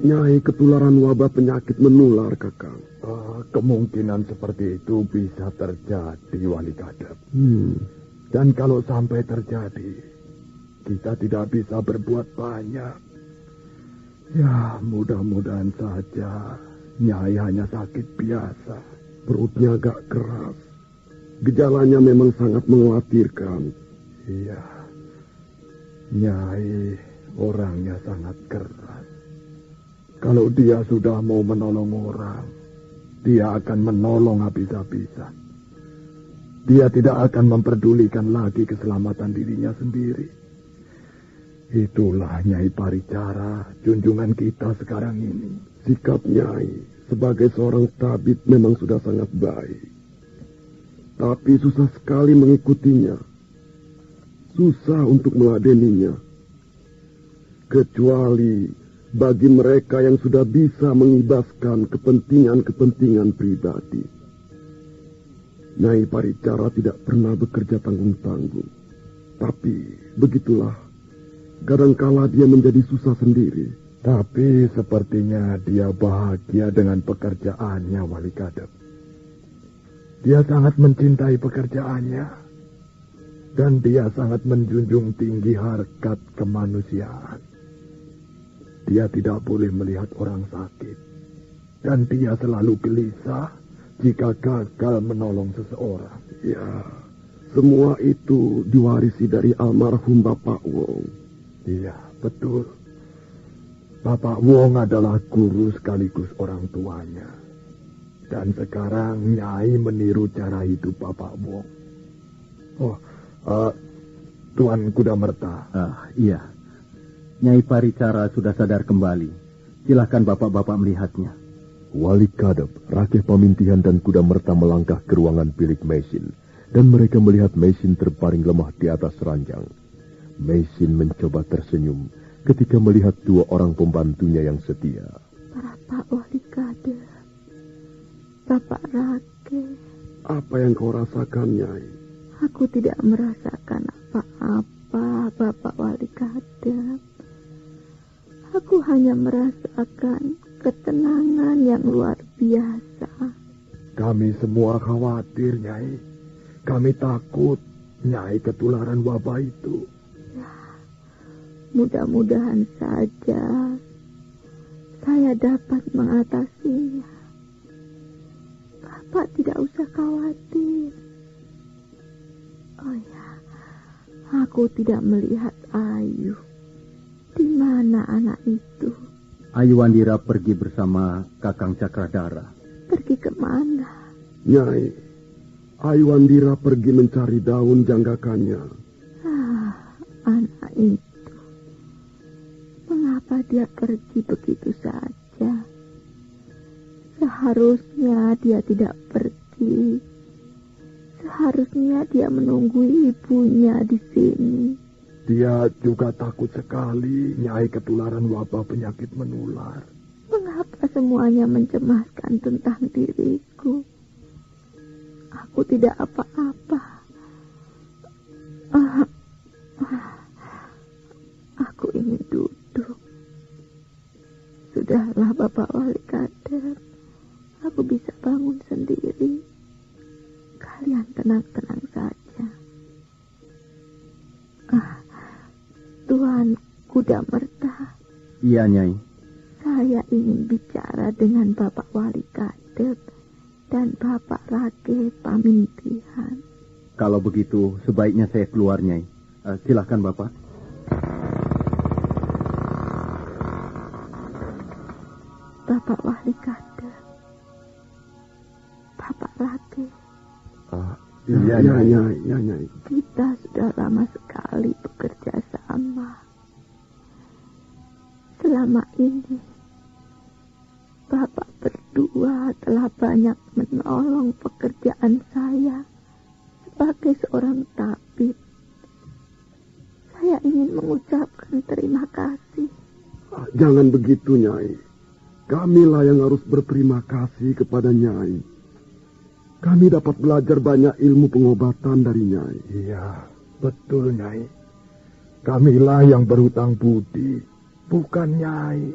Nyai ketularan wabah penyakit menular, Kakang. Kemungkinan seperti itu bisa terjadi, Wali Kadep. Dan kalau sampai terjadi, kita tidak bisa berbuat banyak. Ya, mudah-mudahan saja Nyai hanya sakit biasa. Perutnya agak keras. Gejalanya memang sangat mengkhawatirkan. Iya, Nyai orangnya sangat keras. Kalau dia sudah mau menolong orang, dia akan menolong habis-habisan. Dia tidak akan memperdulikan lagi keselamatan dirinya sendiri. Itulah Nyai Paricara, junjungan kita sekarang ini. Sikap Nyai sebagai seorang tabib memang sudah sangat baik. Tapi susah sekali mengikutinya. Susah untuk meladeninya. Kecuali bagi mereka yang sudah bisa mengibaskan kepentingan-kepentingan pribadi. Nyai Paricara tidak pernah bekerja tanggung-tanggung. Tapi begitulah, kadangkala dia menjadi susah sendiri. Tapi sepertinya dia bahagia dengan pekerjaannya, Wali Kadep. Dia sangat mencintai pekerjaannya. Dan dia sangat menjunjung tinggi harkat kemanusiaan. Dia tidak boleh melihat orang sakit. Dan dia selalu gelisah jika gagal menolong seseorang. Ya, semua itu diwarisi dari almarhum Bapak Wong. Iya, betul. Bapak Wong adalah guru sekaligus orang tuanya. Dan sekarang Nyai meniru cara hidup Bapak Wong. Tuan Kuda Merta. Iya. Nyai Paricara sudah sadar kembali. Silahkan bapak-bapak melihatnya. Wali Kadep, Rakeh Pamintihan, dan Kuda Merta melangkah ke ruangan bilik mesin. Dan mereka melihat mesin terbaring lemah di atas ranjang. Mesin mencoba tersenyum ketika melihat dua orang pembantunya yang setia. Bapak Wali Kadep, Bapak Rakeh. Apa yang kau rasakan, Nyai? Aku tidak merasakan apa-apa, Bapak Wali Kadep. Aku hanya merasakan ketenangan yang luar biasa. Kami semua khawatir, Nyai. Kami takut Nyai ketularan wabah itu. Ya, mudah-mudahan saja saya dapat mengatasinya. Bapak tidak usah khawatir. Oh ya, aku tidak melihat Ayu. Di mana anak itu? Ayu Wandira pergi bersama Kakang Cakradara. Pergi kemana? Nyai, Ayu Wandira pergi mencari daun janggakannya. Anak itu. Mengapa dia pergi begitu saja? Seharusnya dia tidak pergi. Seharusnya dia menunggu ibunya di sini. Dia juga takut sekali Nyai ketularan wabah penyakit menular. Mengapa semuanya mencemaskan tentang diriku? Aku tidak apa-apa. Aku ingin duduk. Sudahlah Bapak Wali Kadep. Aku bisa bangun sendiri. Kalian tenang-tenang saja. Tuan Kuda Merta. Iya, Nyai. Saya ingin bicara dengan Bapak Wali Kadep dan Bapak Rake Pamintihan. Kalau begitu, sebaiknya saya keluar, Nyai. Silahkan, Bapak. Bapak Wali Kadep, Bapak Rake. Iya, Nyai. Kita sudah lama sekali bekerja sama. Selama ini, Bapak berdua telah banyak menolong pekerjaan saya sebagai seorang tabib. Saya ingin mengucapkan terima kasih. Jangan begitu, Nyai. Kamilah yang harus berterima kasih kepada Nyai. Kami dapat belajar banyak ilmu pengobatan dari Nyai. Iya, betul, Nyai. Kamilah yang berhutang budi, bukan Nyai.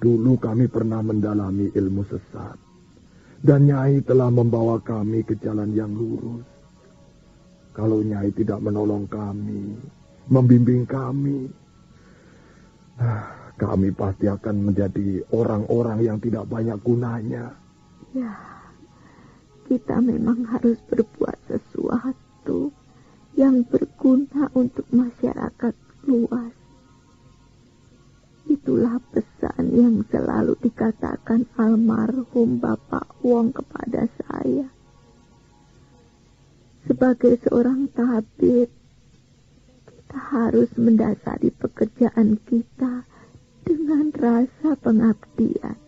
Dulu kami pernah mendalami ilmu sesat, dan Nyai telah membawa kami ke jalan yang lurus. Kalau Nyai tidak menolong kami, membimbing kami, kami pasti akan menjadi orang-orang yang tidak banyak gunanya. Ya, kita memang harus berbuat sesuatu yang berguna untuk masyarakat luas. Itulah pesan yang selalu dikatakan almarhum Bapak Wong kepada saya. Sebagai seorang tabib, kita harus mendasari pekerjaan kita dengan rasa pengabdian.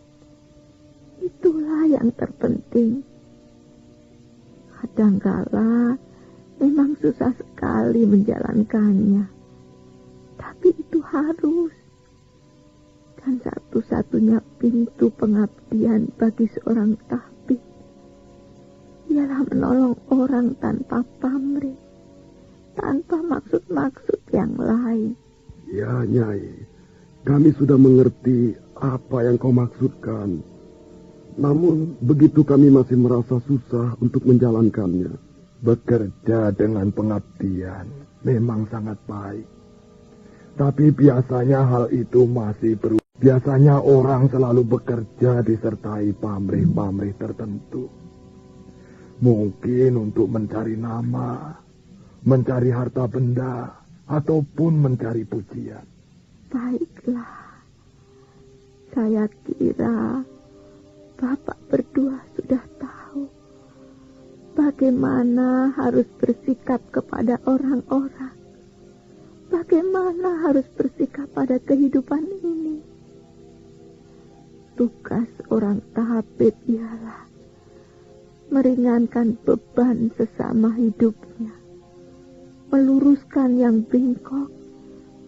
Itulah yang terpenting. Kadangkala memang susah sekali menjalankannya, tapi itu harus. Dan satu-satunya pintu pengabdian bagi seorang tabib ialah menolong orang tanpa pamrih, tanpa maksud-maksud yang lain. Ya, Nyai, kami sudah mengerti apa yang kau maksudkan. Namun begitu kami masih merasa susah untuk menjalankannya. Bekerja dengan pengabdian memang sangat baik. Tapi biasanya hal itu masih berubah. Biasanya orang selalu bekerja disertai pamrih-pamrih tertentu. Mungkin untuk mencari nama, mencari harta benda, ataupun mencari pujian. Baiklah, saya kira Bapak berdua sudah tahu bagaimana harus bersikap kepada orang-orang, bagaimana harus bersikap pada kehidupan ini. Tugas orang tabib ialah meringankan beban sesama hidupnya, meluruskan yang bengkok,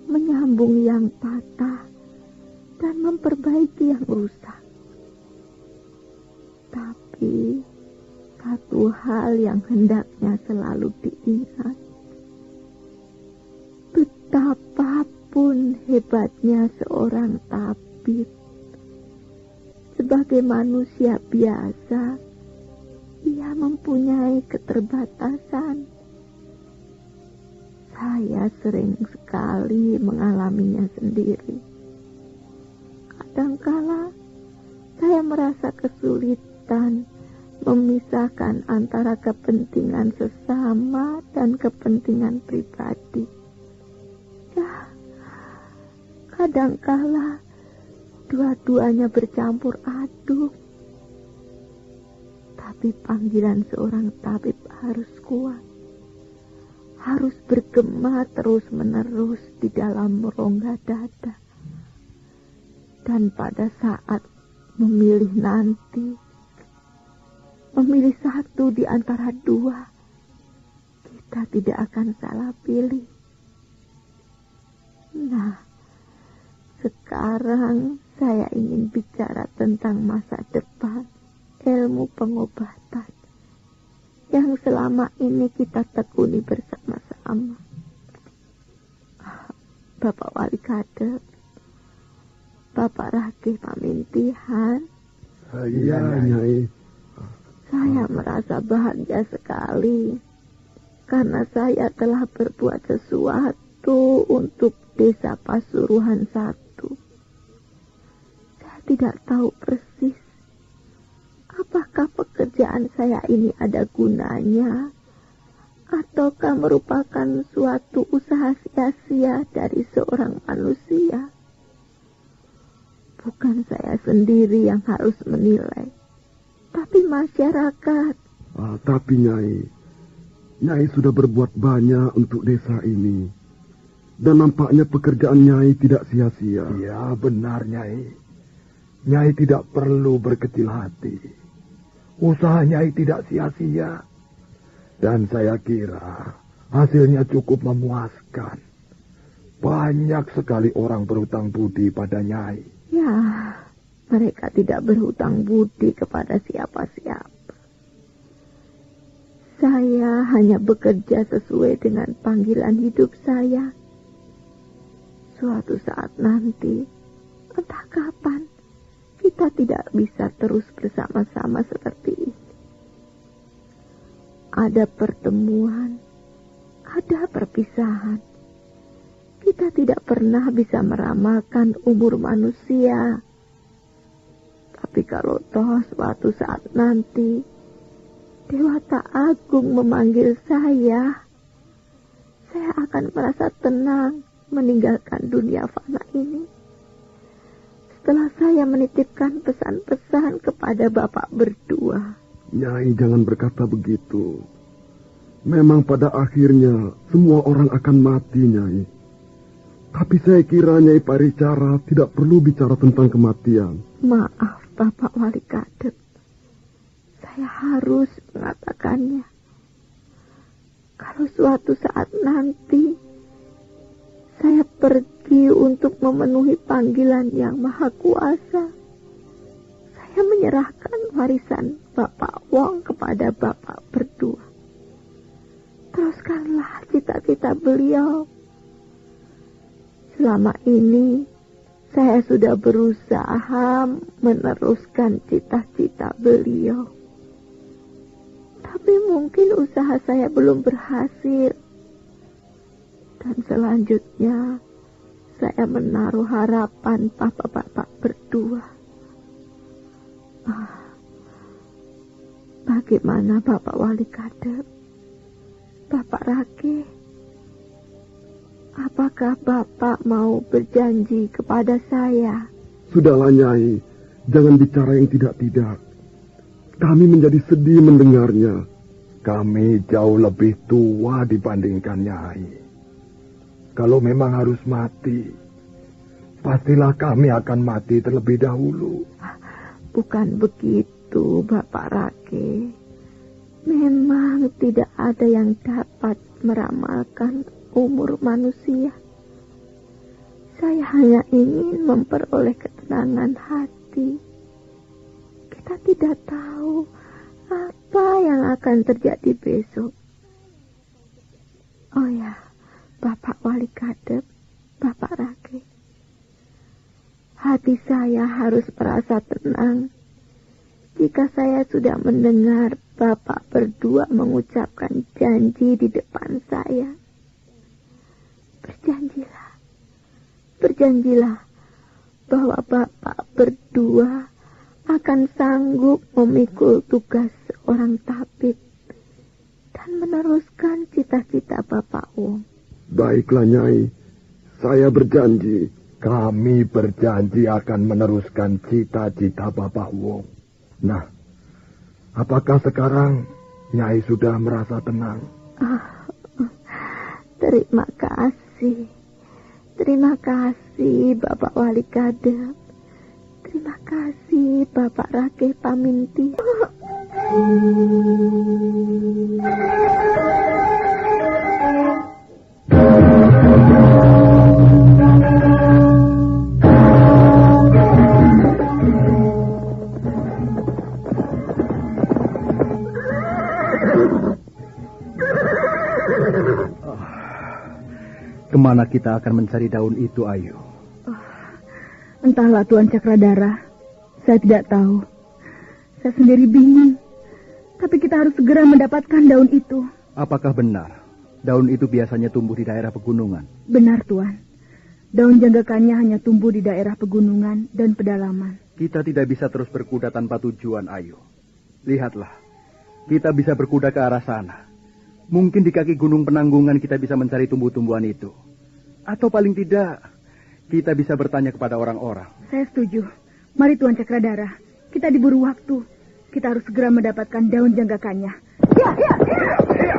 menyambung yang patah, dan memperbaiki yang rusak. Tapi satu hal yang hendaknya selalu diingat, betapapun hebatnya seorang tabib, sebagai manusia biasa, ia mempunyai keterbatasan. Saya sering sekali mengalaminya sendiri. Kadangkala saya merasa kesulitan memisahkan antara kepentingan sesama dan kepentingan pribadi. Ya, kadangkala dua-duanya bercampur aduk. Tapi panggilan seorang tabib harus kuat, harus bergema terus-menerus di dalam rongga dada. Dan pada saat memilih nanti, memilih satu di antara dua, kita tidak akan salah pilih. Nah, sekarang saya ingin bicara tentang masa depan ilmu pengobatan yang selama ini kita tekuni bersama-sama. Bapak Wali Kadep, Bapak Rake Pamintihan. Iya, Nyai. Saya merasa bahagia sekali karena saya telah berbuat sesuatu itu untuk desa Pasuruhan 1. Saya tidak tahu persis apakah pekerjaan saya ini ada gunanya ataukah merupakan suatu usaha sia-sia dari seorang manusia. Bukan saya sendiri yang harus menilai, tapi masyarakat. Tapi Nyai sudah berbuat banyak untuk desa ini. Dan nampaknya pekerjaan Nyai tidak sia-sia. Ya, benar Nyai. Nyai tidak perlu berkecil hati. Usaha Nyai tidak sia-sia. Dan saya kira hasilnya cukup memuaskan. Banyak sekali orang berhutang budi pada Nyai. Ya, mereka tidak berhutang budi kepada siapa-siapa. Saya hanya bekerja sesuai dengan panggilan hidup saya. Suatu saat nanti, entah kapan, kita tidak bisa terus bersama-sama seperti ini. Ada pertemuan, ada perpisahan. Kita tidak pernah bisa meramalkan umur manusia. Tapi kalau toh suatu saat nanti Dewata Agung memanggil saya akan merasa tenang meninggalkan dunia fana ini. Setelah saya menitipkan pesan-pesan kepada Bapak berdua. Nyai jangan berkata begitu. Memang pada akhirnya semua orang akan mati, Nyai. Tapi saya kira Nyai Paricara tidak perlu bicara tentang kematian. Maaf, Bapak Wali Kadep. Saya harus mengatakannya. Kalau suatu saat nanti saya pergi untuk memenuhi panggilan yang maha kuasa, saya menyerahkan warisan Bapak Wong kepada Bapak berdua. Teruskanlah cita-cita beliau. Selama ini saya sudah berusaha meneruskan cita-cita beliau. Tapi mungkin usaha saya belum berhasil. Dan selanjutnya saya menaruh harapan bapak-bapak berdua. Bagaimana Bapak Wali Kadep? Bapak Rake? Apakah Bapak mau berjanji kepada saya? Sudahlah Nyai, jangan bicara yang tidak-tidak. Kami menjadi sedih mendengarnya. Kami jauh lebih tua dibandingkan Nyai. Kalau memang harus mati, pastilah kami akan mati terlebih dahulu. Bukan begitu, Bapak Rake. Memang tidak ada yang dapat meramalkan umur manusia. Saya hanya ingin memperoleh ketenangan hati. Kita tidak tahu apa yang akan terjadi besok. Oh ya, Bapak Wali Kadep, Bapak Rake. Hati saya harus merasa tenang jika saya sudah mendengar Bapak berdua mengucapkan janji di depan saya. Berjanjilah bahwa Bapak berdua akan sanggup memikul tugas seorang tabib dan meneruskan cita-cita Bapak Wong. Baiklah Nyai, saya berjanji. Kami berjanji akan meneruskan cita-cita Bapak Wong. Nah, apakah sekarang Nyai sudah merasa tenang? Terima kasih. Terima kasih Bapak Wali Kadep. Terima kasih Bapak Rake Paminti. Kemana kita akan mencari daun itu, Ayu? Entahlah Tuan Cakradara, saya tidak tahu. Saya sendiri bingung. Tapi kita harus segera mendapatkan daun itu. Apakah benar daun itu biasanya tumbuh di daerah pegunungan. Benar, Tuan. Daun janggakannya hanya tumbuh di daerah pegunungan dan pedalaman. Kita tidak bisa terus berkuda tanpa tujuan, Ayu. Lihatlah, kita bisa berkuda ke arah sana. Mungkin di kaki gunung Penanggungan kita bisa mencari tumbuh-tumbuhan itu. Atau paling tidak, kita bisa bertanya kepada orang-orang. Saya setuju. Mari Tuan Cakradara, kita diburu waktu. Kita harus segera mendapatkan daun janggakannya. Ya, ya, ya, ya.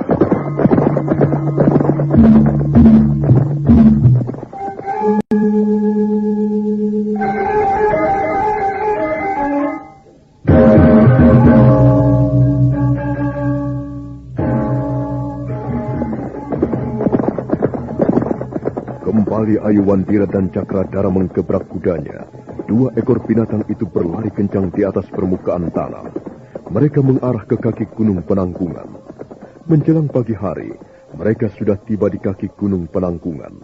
Kembali Ayuwandira dan Cakradara menggebrak kudanya. Dua ekor binatang itu berlari kencang di atas permukaan tanah. Mereka mengarah ke kaki gunung Penanggungan. Menjelang pagi hari, mereka sudah tiba di kaki gunung Penanggungan.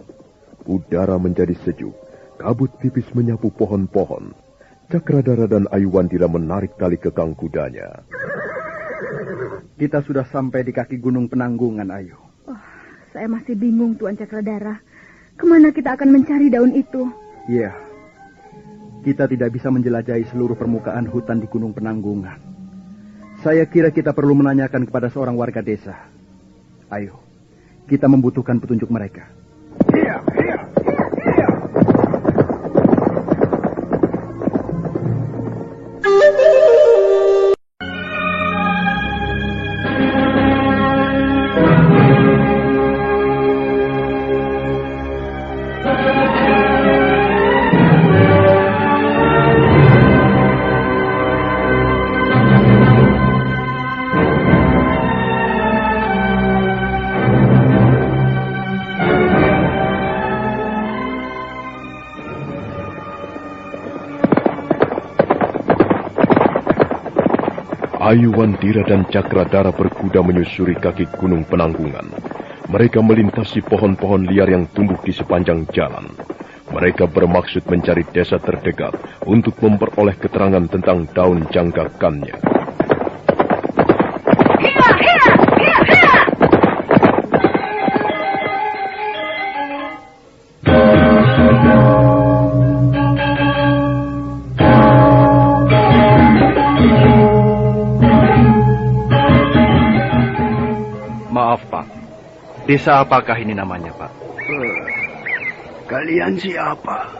Udara menjadi sejuk, kabut tipis menyapu pohon-pohon. Cakradara dan Ayuwandira menarik tali kekang kudanya. Kita sudah sampai di kaki gunung Penanggungan, Ayu. Oh, saya masih bingung, Tuan Cakradara. Kemana kita akan mencari daun itu? Iya, kita tidak bisa menjelajahi seluruh permukaan hutan di gunung Penanggungan. Saya kira kita perlu menanyakan kepada seorang warga desa. Ayo, kita membutuhkan petunjuk mereka. Iya, iya, iya. Ayuwandira dan Cakradara berkuda menyusuri kaki gunung Penanggungan. Mereka melintasi pohon-pohon liar yang tumbuh di sepanjang jalan. Mereka bermaksud mencari desa terdekat untuk memperoleh keterangan tentang daun janggakannya. Desa apakah ini namanya, Pak? Kalian siapa?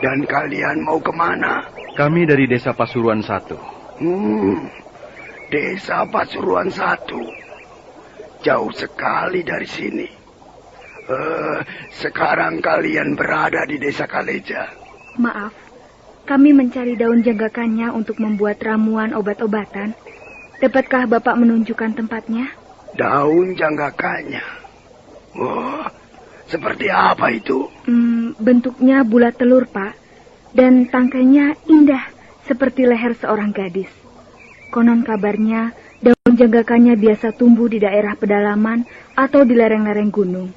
Dan kalian mau kemana? Kami dari Desa Pasuruan 1. Desa Pasuruan 1. Jauh sekali dari sini. Sekarang kalian berada di Desa Kaleja. Maaf, kami mencari daun janggakannya untuk membuat ramuan obat-obatan. Dapatkah Bapak menunjukkan tempatnya? Daun janggakannya. Oh, seperti apa itu? Bentuknya bulat telur, Pak. Dan tangkainya indah, seperti leher seorang gadis. Konon kabarnya, daun janggakannya biasa tumbuh di daerah pedalaman atau di lereng-lereng gunung.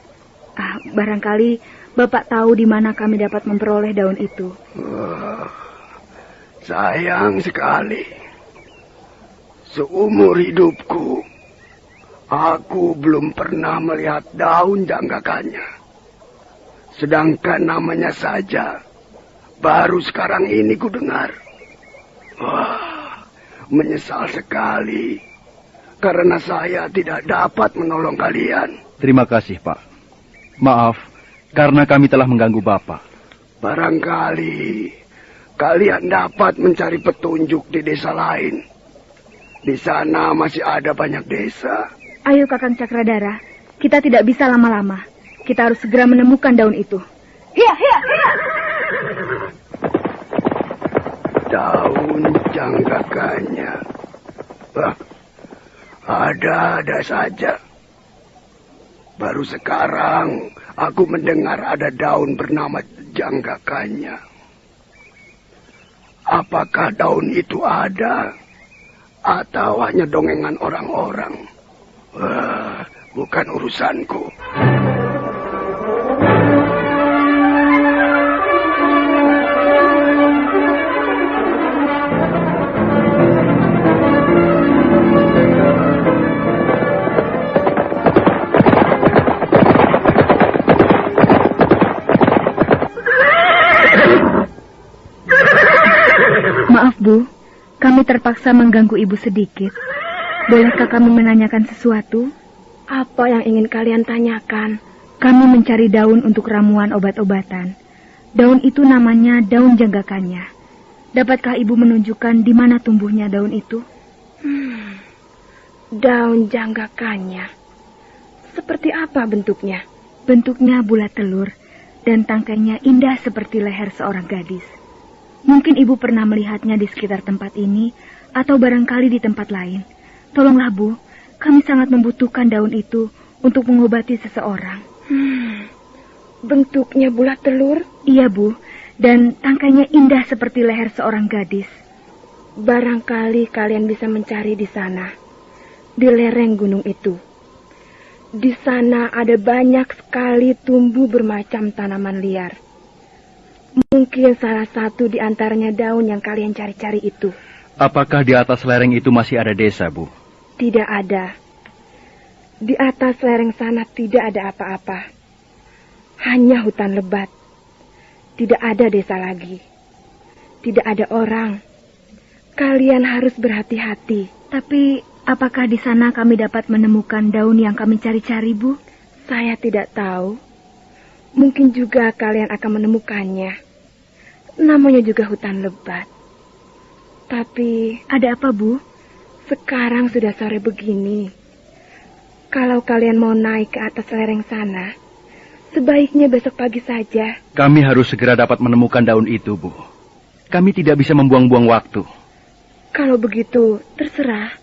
Barangkali Bapak tahu di mana kami dapat memperoleh daun itu. Sayang sekali. Seumur hidupku, aku belum pernah melihat daun janggakannya. Sedangkan namanya saja baru sekarang ini ku dengar. Wah, menyesal sekali karena saya tidak dapat menolong kalian. Terima kasih, Pak. Maaf, karena kami telah mengganggu Bapak. Barangkali kalian dapat mencari petunjuk di desa lain. Di sana masih ada banyak desa. Ayo Kakang Cakradara, kita tidak bisa lama-lama. Kita harus segera menemukan daun itu. Iya, iya, iya. Daun janggakannya. Ada saja. Baru sekarang aku mendengar ada daun bernama janggakannya. Apakah daun itu ada? Atau hanya dongengan orang-orang? Bukan urusanku. Maaf, Bu. Kami terpaksa mengganggu Ibu sedikit. Bolehkah kami menanyakan sesuatu? Apa yang ingin kalian tanyakan? Kami mencari daun untuk ramuan obat-obatan. Daun itu namanya daun janggakanya. Dapatkah Ibu menunjukkan di mana tumbuhnya daun itu? Daun janggakanya. Seperti apa bentuknya? Bentuknya bulat telur dan tangkainya indah seperti leher seorang gadis. Mungkin Ibu pernah melihatnya di sekitar tempat ini atau barangkali di tempat lain. Tolonglah, Bu. Kami sangat membutuhkan daun itu untuk mengobati seseorang. Bentuknya bulat telur? Iya, Bu. Dan tangkainya indah seperti leher seorang gadis. Barangkali kalian bisa mencari di sana, di lereng gunung itu. Di sana ada banyak sekali tumbuh bermacam tanaman liar. Mungkin salah satu di antaranya daun yang kalian cari-cari itu. Apakah di atas lereng itu masih ada desa, Bu? Tidak ada. Di atas lereng sana tidak ada apa-apa. Hanya hutan lebat. Tidak ada desa lagi. Tidak ada orang. Kalian harus berhati-hati. Tapi apakah di sana kami dapat menemukan daun yang kami cari-cari, Bu? Saya tidak tahu. Mungkin juga kalian akan menemukannya. Namanya juga hutan lebat. Tapi ada apa, Bu? Sekarang sudah sore begini. Kalau kalian mau naik ke atas lereng sana, sebaiknya besok pagi saja. Kami harus segera dapat menemukan daun itu, Bu. Kami tidak bisa membuang-buang waktu. Kalau begitu, terserah.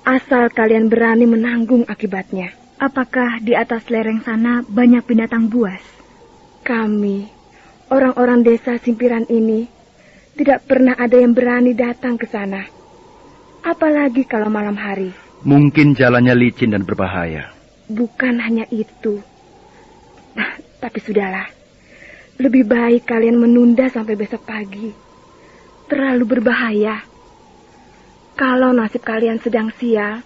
Asal kalian berani menanggung akibatnya. Apakah di atas lereng sana banyak binatang buas? Kami, orang-orang desa Simpiran ini, tidak pernah ada yang berani datang ke sana. Apalagi kalau malam hari. Mungkin jalannya licin dan berbahaya. Bukan hanya itu. Tapi sudahlah. Lebih baik kalian menunda sampai besok pagi. Terlalu berbahaya. Kalau nasib kalian sedang sial,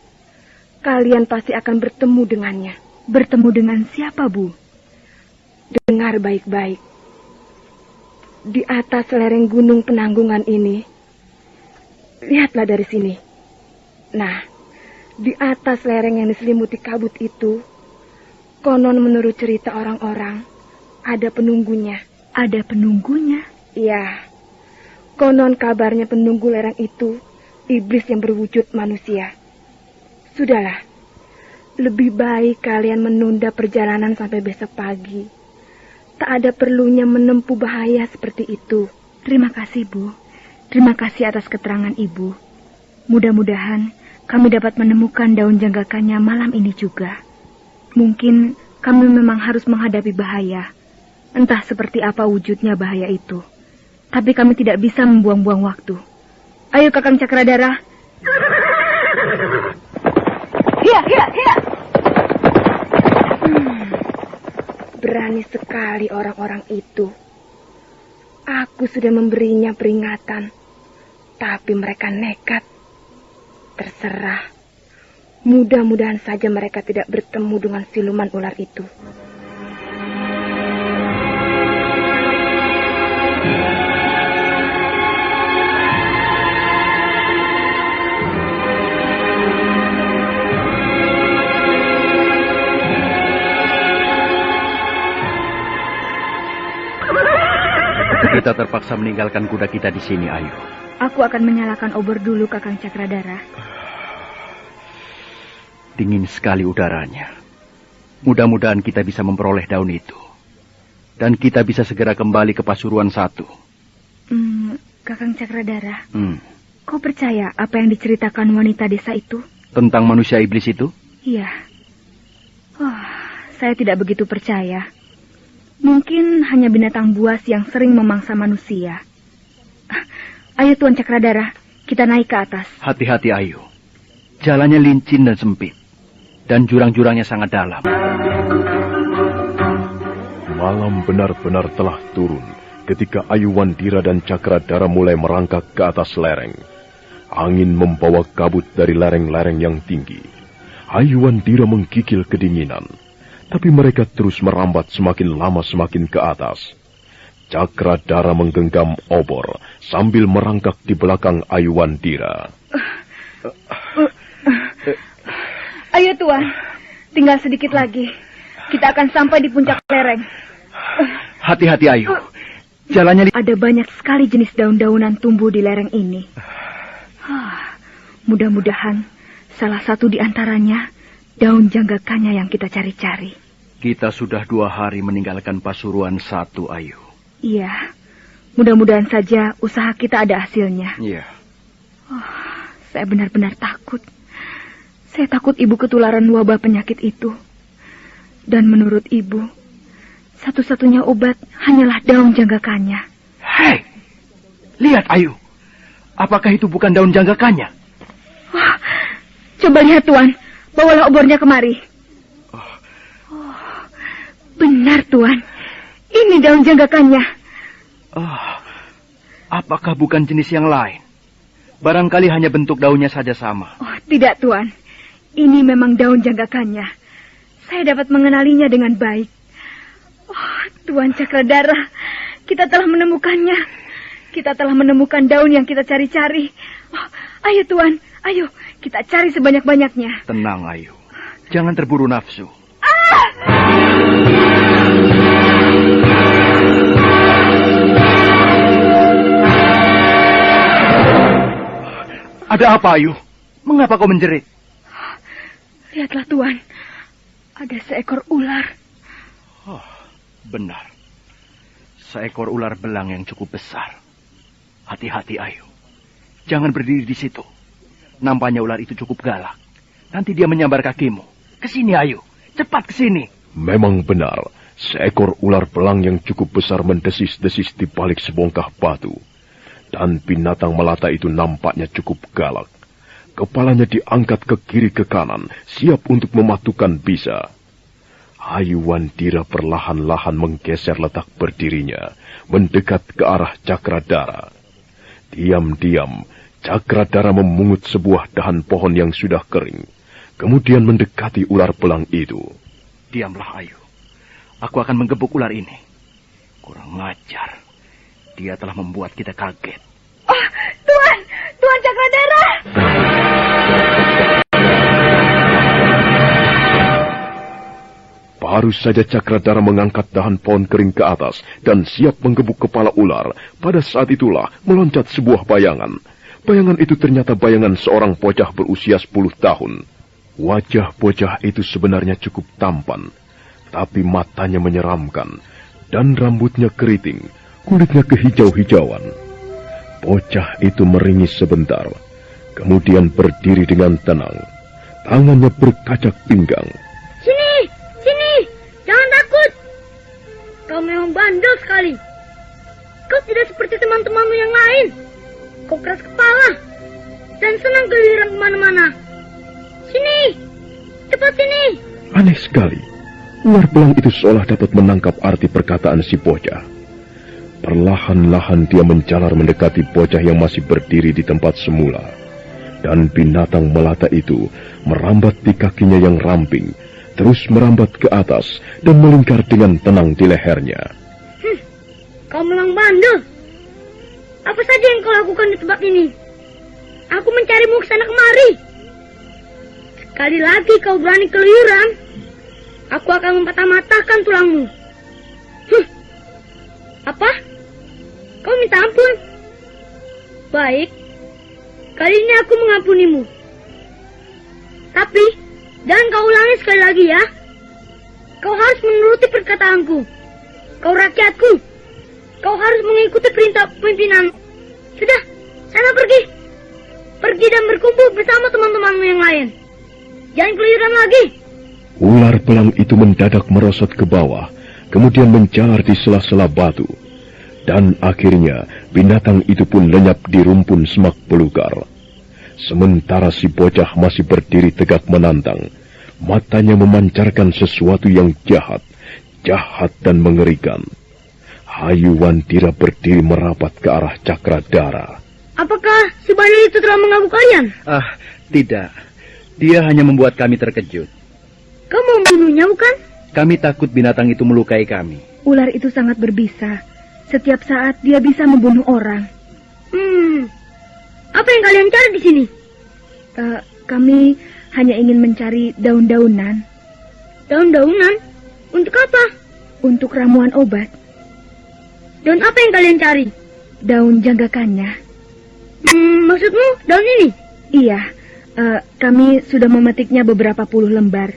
kalian pasti akan bertemu dengannya. Bertemu dengan siapa, Bu? Dengar baik-baik. Di atas lereng gunung Penanggungan ini, lihatlah dari sini. Nah, di atas lereng yang diselimuti kabut itu, konon menurut cerita orang-orang, ada penunggunya. Ada penunggunya? Iya. Konon kabarnya penunggu lereng itu, iblis yang berwujud manusia. Sudahlah, lebih baik kalian menunda perjalanan sampai besok pagi. Tak ada perlunya menempuh bahaya seperti itu. Terima kasih, Bu. Terima kasih atas keterangan Ibu. Mudah-mudahan kami dapat menemukan daun janggakannya malam ini juga. Mungkin kami memang harus menghadapi bahaya. Entah seperti apa wujudnya bahaya itu. Tapi kami tidak bisa membuang-buang waktu. Ayo Kakang Cakradara. Hiya. Berani sekali orang-orang itu. Aku sudah memberinya peringatan. Tapi mereka nekat. Terserah. Mudah-mudahan saja mereka tidak bertemu dengan siluman ular itu. Kita terpaksa meninggalkan kuda kita di sini, Ayu. Aku akan menyalakan obor dulu, Kakang Cakradara. Dingin sekali udaranya. Mudah-mudahan kita bisa memperoleh daun itu. Dan kita bisa segera kembali ke Pasuruan 1. Kakang Cakradara, kau percaya apa yang diceritakan wanita desa itu? Tentang manusia iblis itu? Iya. Saya tidak begitu percaya. Mungkin hanya binatang buas yang sering memangsa manusia. Ayo Tuan Cakradara, kita naik ke atas. Hati-hati Ayu. Jalannya licin dan sempit. Dan jurang-jurangnya sangat dalam. Malam benar-benar telah turun ketika Ayuwandira dan Cakradara mulai merangkak ke atas lereng. Angin membawa kabut dari lereng-lereng yang tinggi. Ayuwandira menggigil kedinginan. Tapi mereka terus merambat semakin lama semakin ke atas. Cakradara menggenggam obor sambil merangkak di belakang Ayuandira. Ayo Tuan, tinggal sedikit lagi. Kita akan sampai di puncak lereng. Hati-hati Ayu. Jalannya ada banyak sekali jenis daun-daunan tumbuh di lereng ini. Mudah-mudahan salah satu di antaranya daun janggakanya yang kita cari-cari. Kita sudah 2 hari meninggalkan Pasuruan 1, Ayu. Iya, mudah-mudahan saja usaha kita ada hasilnya. Iya. Saya benar-benar takut. Saya takut ibu ketularan wabah penyakit itu. Dan menurut ibu, satu-satunya obat hanyalah daun janggakannya. Hei, lihat Ayu. Apakah itu bukan daun janggakannya? Coba lihat Tuan, bawalah obornya kemari. Benar Tuan, ini daun janggakannya. Apakah bukan jenis yang lain? Barangkali hanya bentuk daunnya saja sama. Tidak Tuan, ini memang daun janggakannya. Saya dapat mengenalinya dengan baik. Tuan Cakradara, kita telah menemukannya. Kita telah menemukan daun yang kita cari-cari. Ayo Tuan, ayo kita cari sebanyak-banyaknya. Tenang Ayu, jangan terburu nafsu. Ada apa Ayu? Mengapa kau menjerit? Lihatlah Tuan, ada seekor ular. Benar. Seekor ular belang yang cukup besar. Hati-hati Ayu. Jangan berdiri di situ. Nampaknya ular itu cukup galak. Nanti dia menyambar kakimu. Kesini Ayu. Cepat kesini. Memang benar. Seekor ular belang yang cukup besar mendesis-desis di balik sebongkah batu. Dan binatang melata itu nampaknya cukup galak. Kepalanya diangkat ke kiri ke kanan, siap untuk mematukan bisa. Ayuandira perlahan-lahan menggeser letak berdirinya, mendekat ke arah Cakradara. Diam-diam, Cakradara memungut sebuah dahan pohon yang sudah kering, kemudian mendekati ular belang itu. Diamlah Ayu, aku akan menggebuk ular ini. Kurang ajar, dia telah membuat kita kaget. Tuan Cakradara! Baru saja Cakradara mengangkat dahan pohon kering ke atas dan siap menggebuk kepala ular, pada saat itulah meloncat sebuah bayangan. Bayangan itu ternyata bayangan seorang bocah berusia 10 tahun. Wajah bocah itu sebenarnya cukup tampan, tapi matanya menyeramkan, dan rambutnya keriting, kulitnya kehijau-hijauan. Bocah itu meringis sebentar, kemudian berdiri dengan tenang. Tangannya berkacak pinggang. Sini! Jangan takut! Kau memang bandel sekali. Kau tidak seperti teman-temanmu yang lain. Kau keras kepala dan senang keluyuran kemana-mana. Sini! Cepat sini! Aneh sekali. Ular belang itu seolah dapat menangkap arti perkataan si bocah. Perlahan-lahan dia menjalar mendekati bocah yang masih berdiri di tempat semula. Dan binatang melata itu merambat di kakinya yang ramping, terus merambat ke atas dan melingkar dengan tenang di lehernya. Kau memang bandel. Apa saja yang kau lakukan di tempat ini? Aku mencarimu ke sana kemari. Sekali lagi kau berani keluyuran, aku akan mematah-matahkan tulangmu. Apa? Kau minta ampun? Baik, kali ini aku mengampunimu. Tapi jangan kau ulangi sekali lagi ya. Kau harus menuruti perkataanku. Kau rakyatku. Kau harus mengikuti perintah pimpinan. Sudah, sana pergi. Pergi dan berkumpul bersama teman-temanmu yang lain. Jangan keluyuran lagi. Ular belang itu mendadak merosot ke bawah, kemudian menjalar di sela-sela batu. Dan akhirnya binatang itu pun lenyap di rumpun semak belukar. Sementara si bocah masih berdiri tegak menantang. Matanya memancarkan sesuatu yang jahat dan mengerikan. Ayuandira berdiri merapat ke arah Cakradara. Apakah si bandel itu telah mengganggu kalian? Tidak. Dia hanya membuat kami terkejut. Kau mau membunuhnya, bukan? Kami takut binatang itu melukai kami. Ular itu sangat berbisa. Setiap saat dia bisa membunuh orang. Apa yang kalian cari di sini? Kami hanya ingin mencari daun-daunan. Daun-daunan? Untuk apa? Untuk ramuan obat. Daun apa yang kalian cari? Daun janggakannya. Maksudmu daun ini? Iya, kami sudah memetiknya beberapa puluh lembar.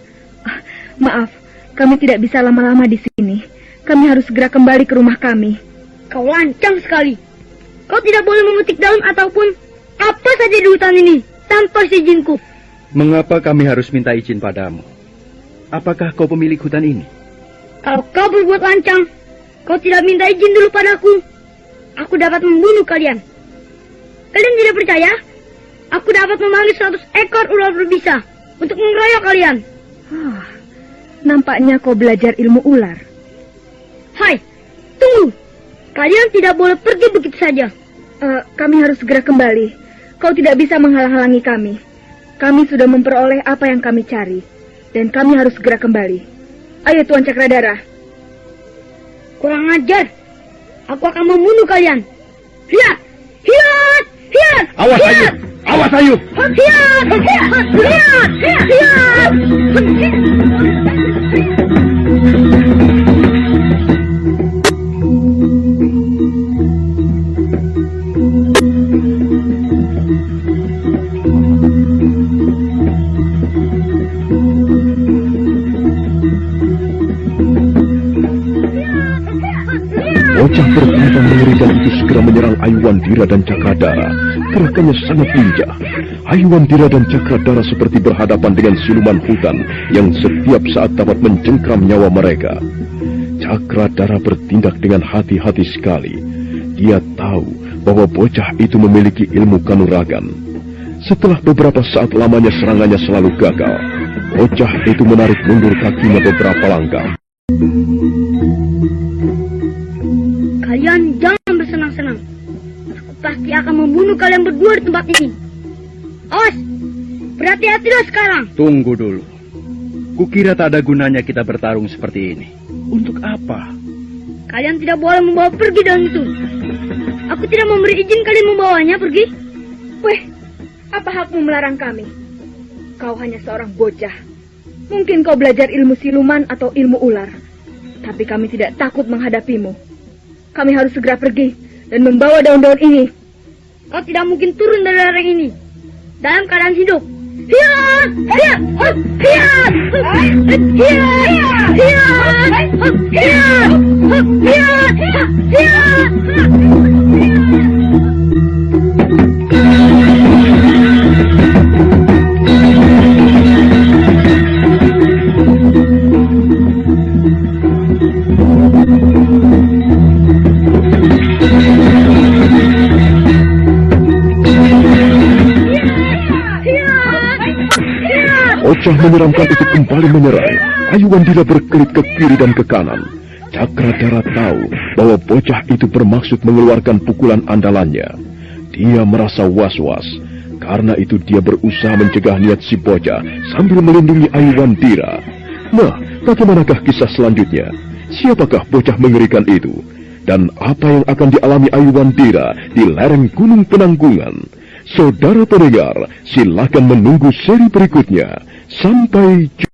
Maaf, kami tidak bisa lama-lama di sini. Kami harus segera kembali ke rumah kami. Kau lancang sekali. Kau tidak boleh memetik daun ataupun apa saja di hutan ini tanpa seizinku. Mengapa kami harus minta izin padamu? Apakah kau pemilik hutan ini? Kalau kau berbuat lancang, kau tidak minta izin dulu padaku, aku dapat membunuh kalian. Kalian tidak percaya? Aku dapat memanggil 100 ekor ular berbisa untuk mengeroyok kalian. Nampaknya kau belajar ilmu ular. Hai, tunggu. Kalian tidak boleh pergi begitu saja. Kami harus segera kembali. Kau tidak bisa menghalang-halangi kami. Kami sudah memperoleh apa yang kami cari. Dan kami harus segera kembali. Ayo Tuan Cakradara. Kurang ajar. Aku akan membunuh kalian. Lihat! Lihat! Lihat! Awas Ayu! Awas Ayu! Lihat! Lihat! Lihat! Bocah bertantang mengerikan itu segera menyerang Ayuandira dan Cakradara. Gerakannya sangat lincah. Ayuandira dan Cakradara seperti berhadapan dengan siluman hutan yang setiap saat dapat mencengkram nyawa mereka. Cakradara bertindak dengan hati-hati sekali. Dia tahu bahwa bocah itu memiliki ilmu kanuragan. Setelah beberapa saat lamanya serangannya selalu gagal, bocah itu menarik mundur kakinya beberapa langkah. Kalian jangan bersenang-senang. Aku pasti akan membunuh kalian berdua di tempat ini. Awas, berhati-hatilah sekarang. Tunggu dulu. Kukira tak ada gunanya kita bertarung seperti ini. Untuk apa? Kalian tidak boleh membawa pergi daun itu. Aku tidak memberi izin kalian membawanya pergi. Weh, apa hakmu melarang kami? Kau hanya seorang bocah. Mungkin kau belajar ilmu siluman atau ilmu ular. Tapi kami tidak takut menghadapimu. Kami harus segera pergi dan membawa daun-daun ini. Kau tidak mungkin turun dari lereng ini dalam keadaan hidup. Hiat! Hiat! Hiat! Hiat! Hiat! Hiat! Hiat! Bocah menyeramkan itu kembali menyerang. Ayuandira berkelit ke kiri dan ke kanan. Cakradara tahu bahwa bocah itu bermaksud mengeluarkan pukulan andalannya. Dia merasa was-was. Karena itu dia berusaha mencegah niat si bocah sambil melindungi Ayuandira. Nah, bagaimanakah kisah selanjutnya? Siapakah bocah mengerikan itu? Dan apa yang akan dialami Ayuandira di lereng Gunung Penanggungan? Saudara pendengar, silakan menunggu seri berikutnya. Sampai jumpa.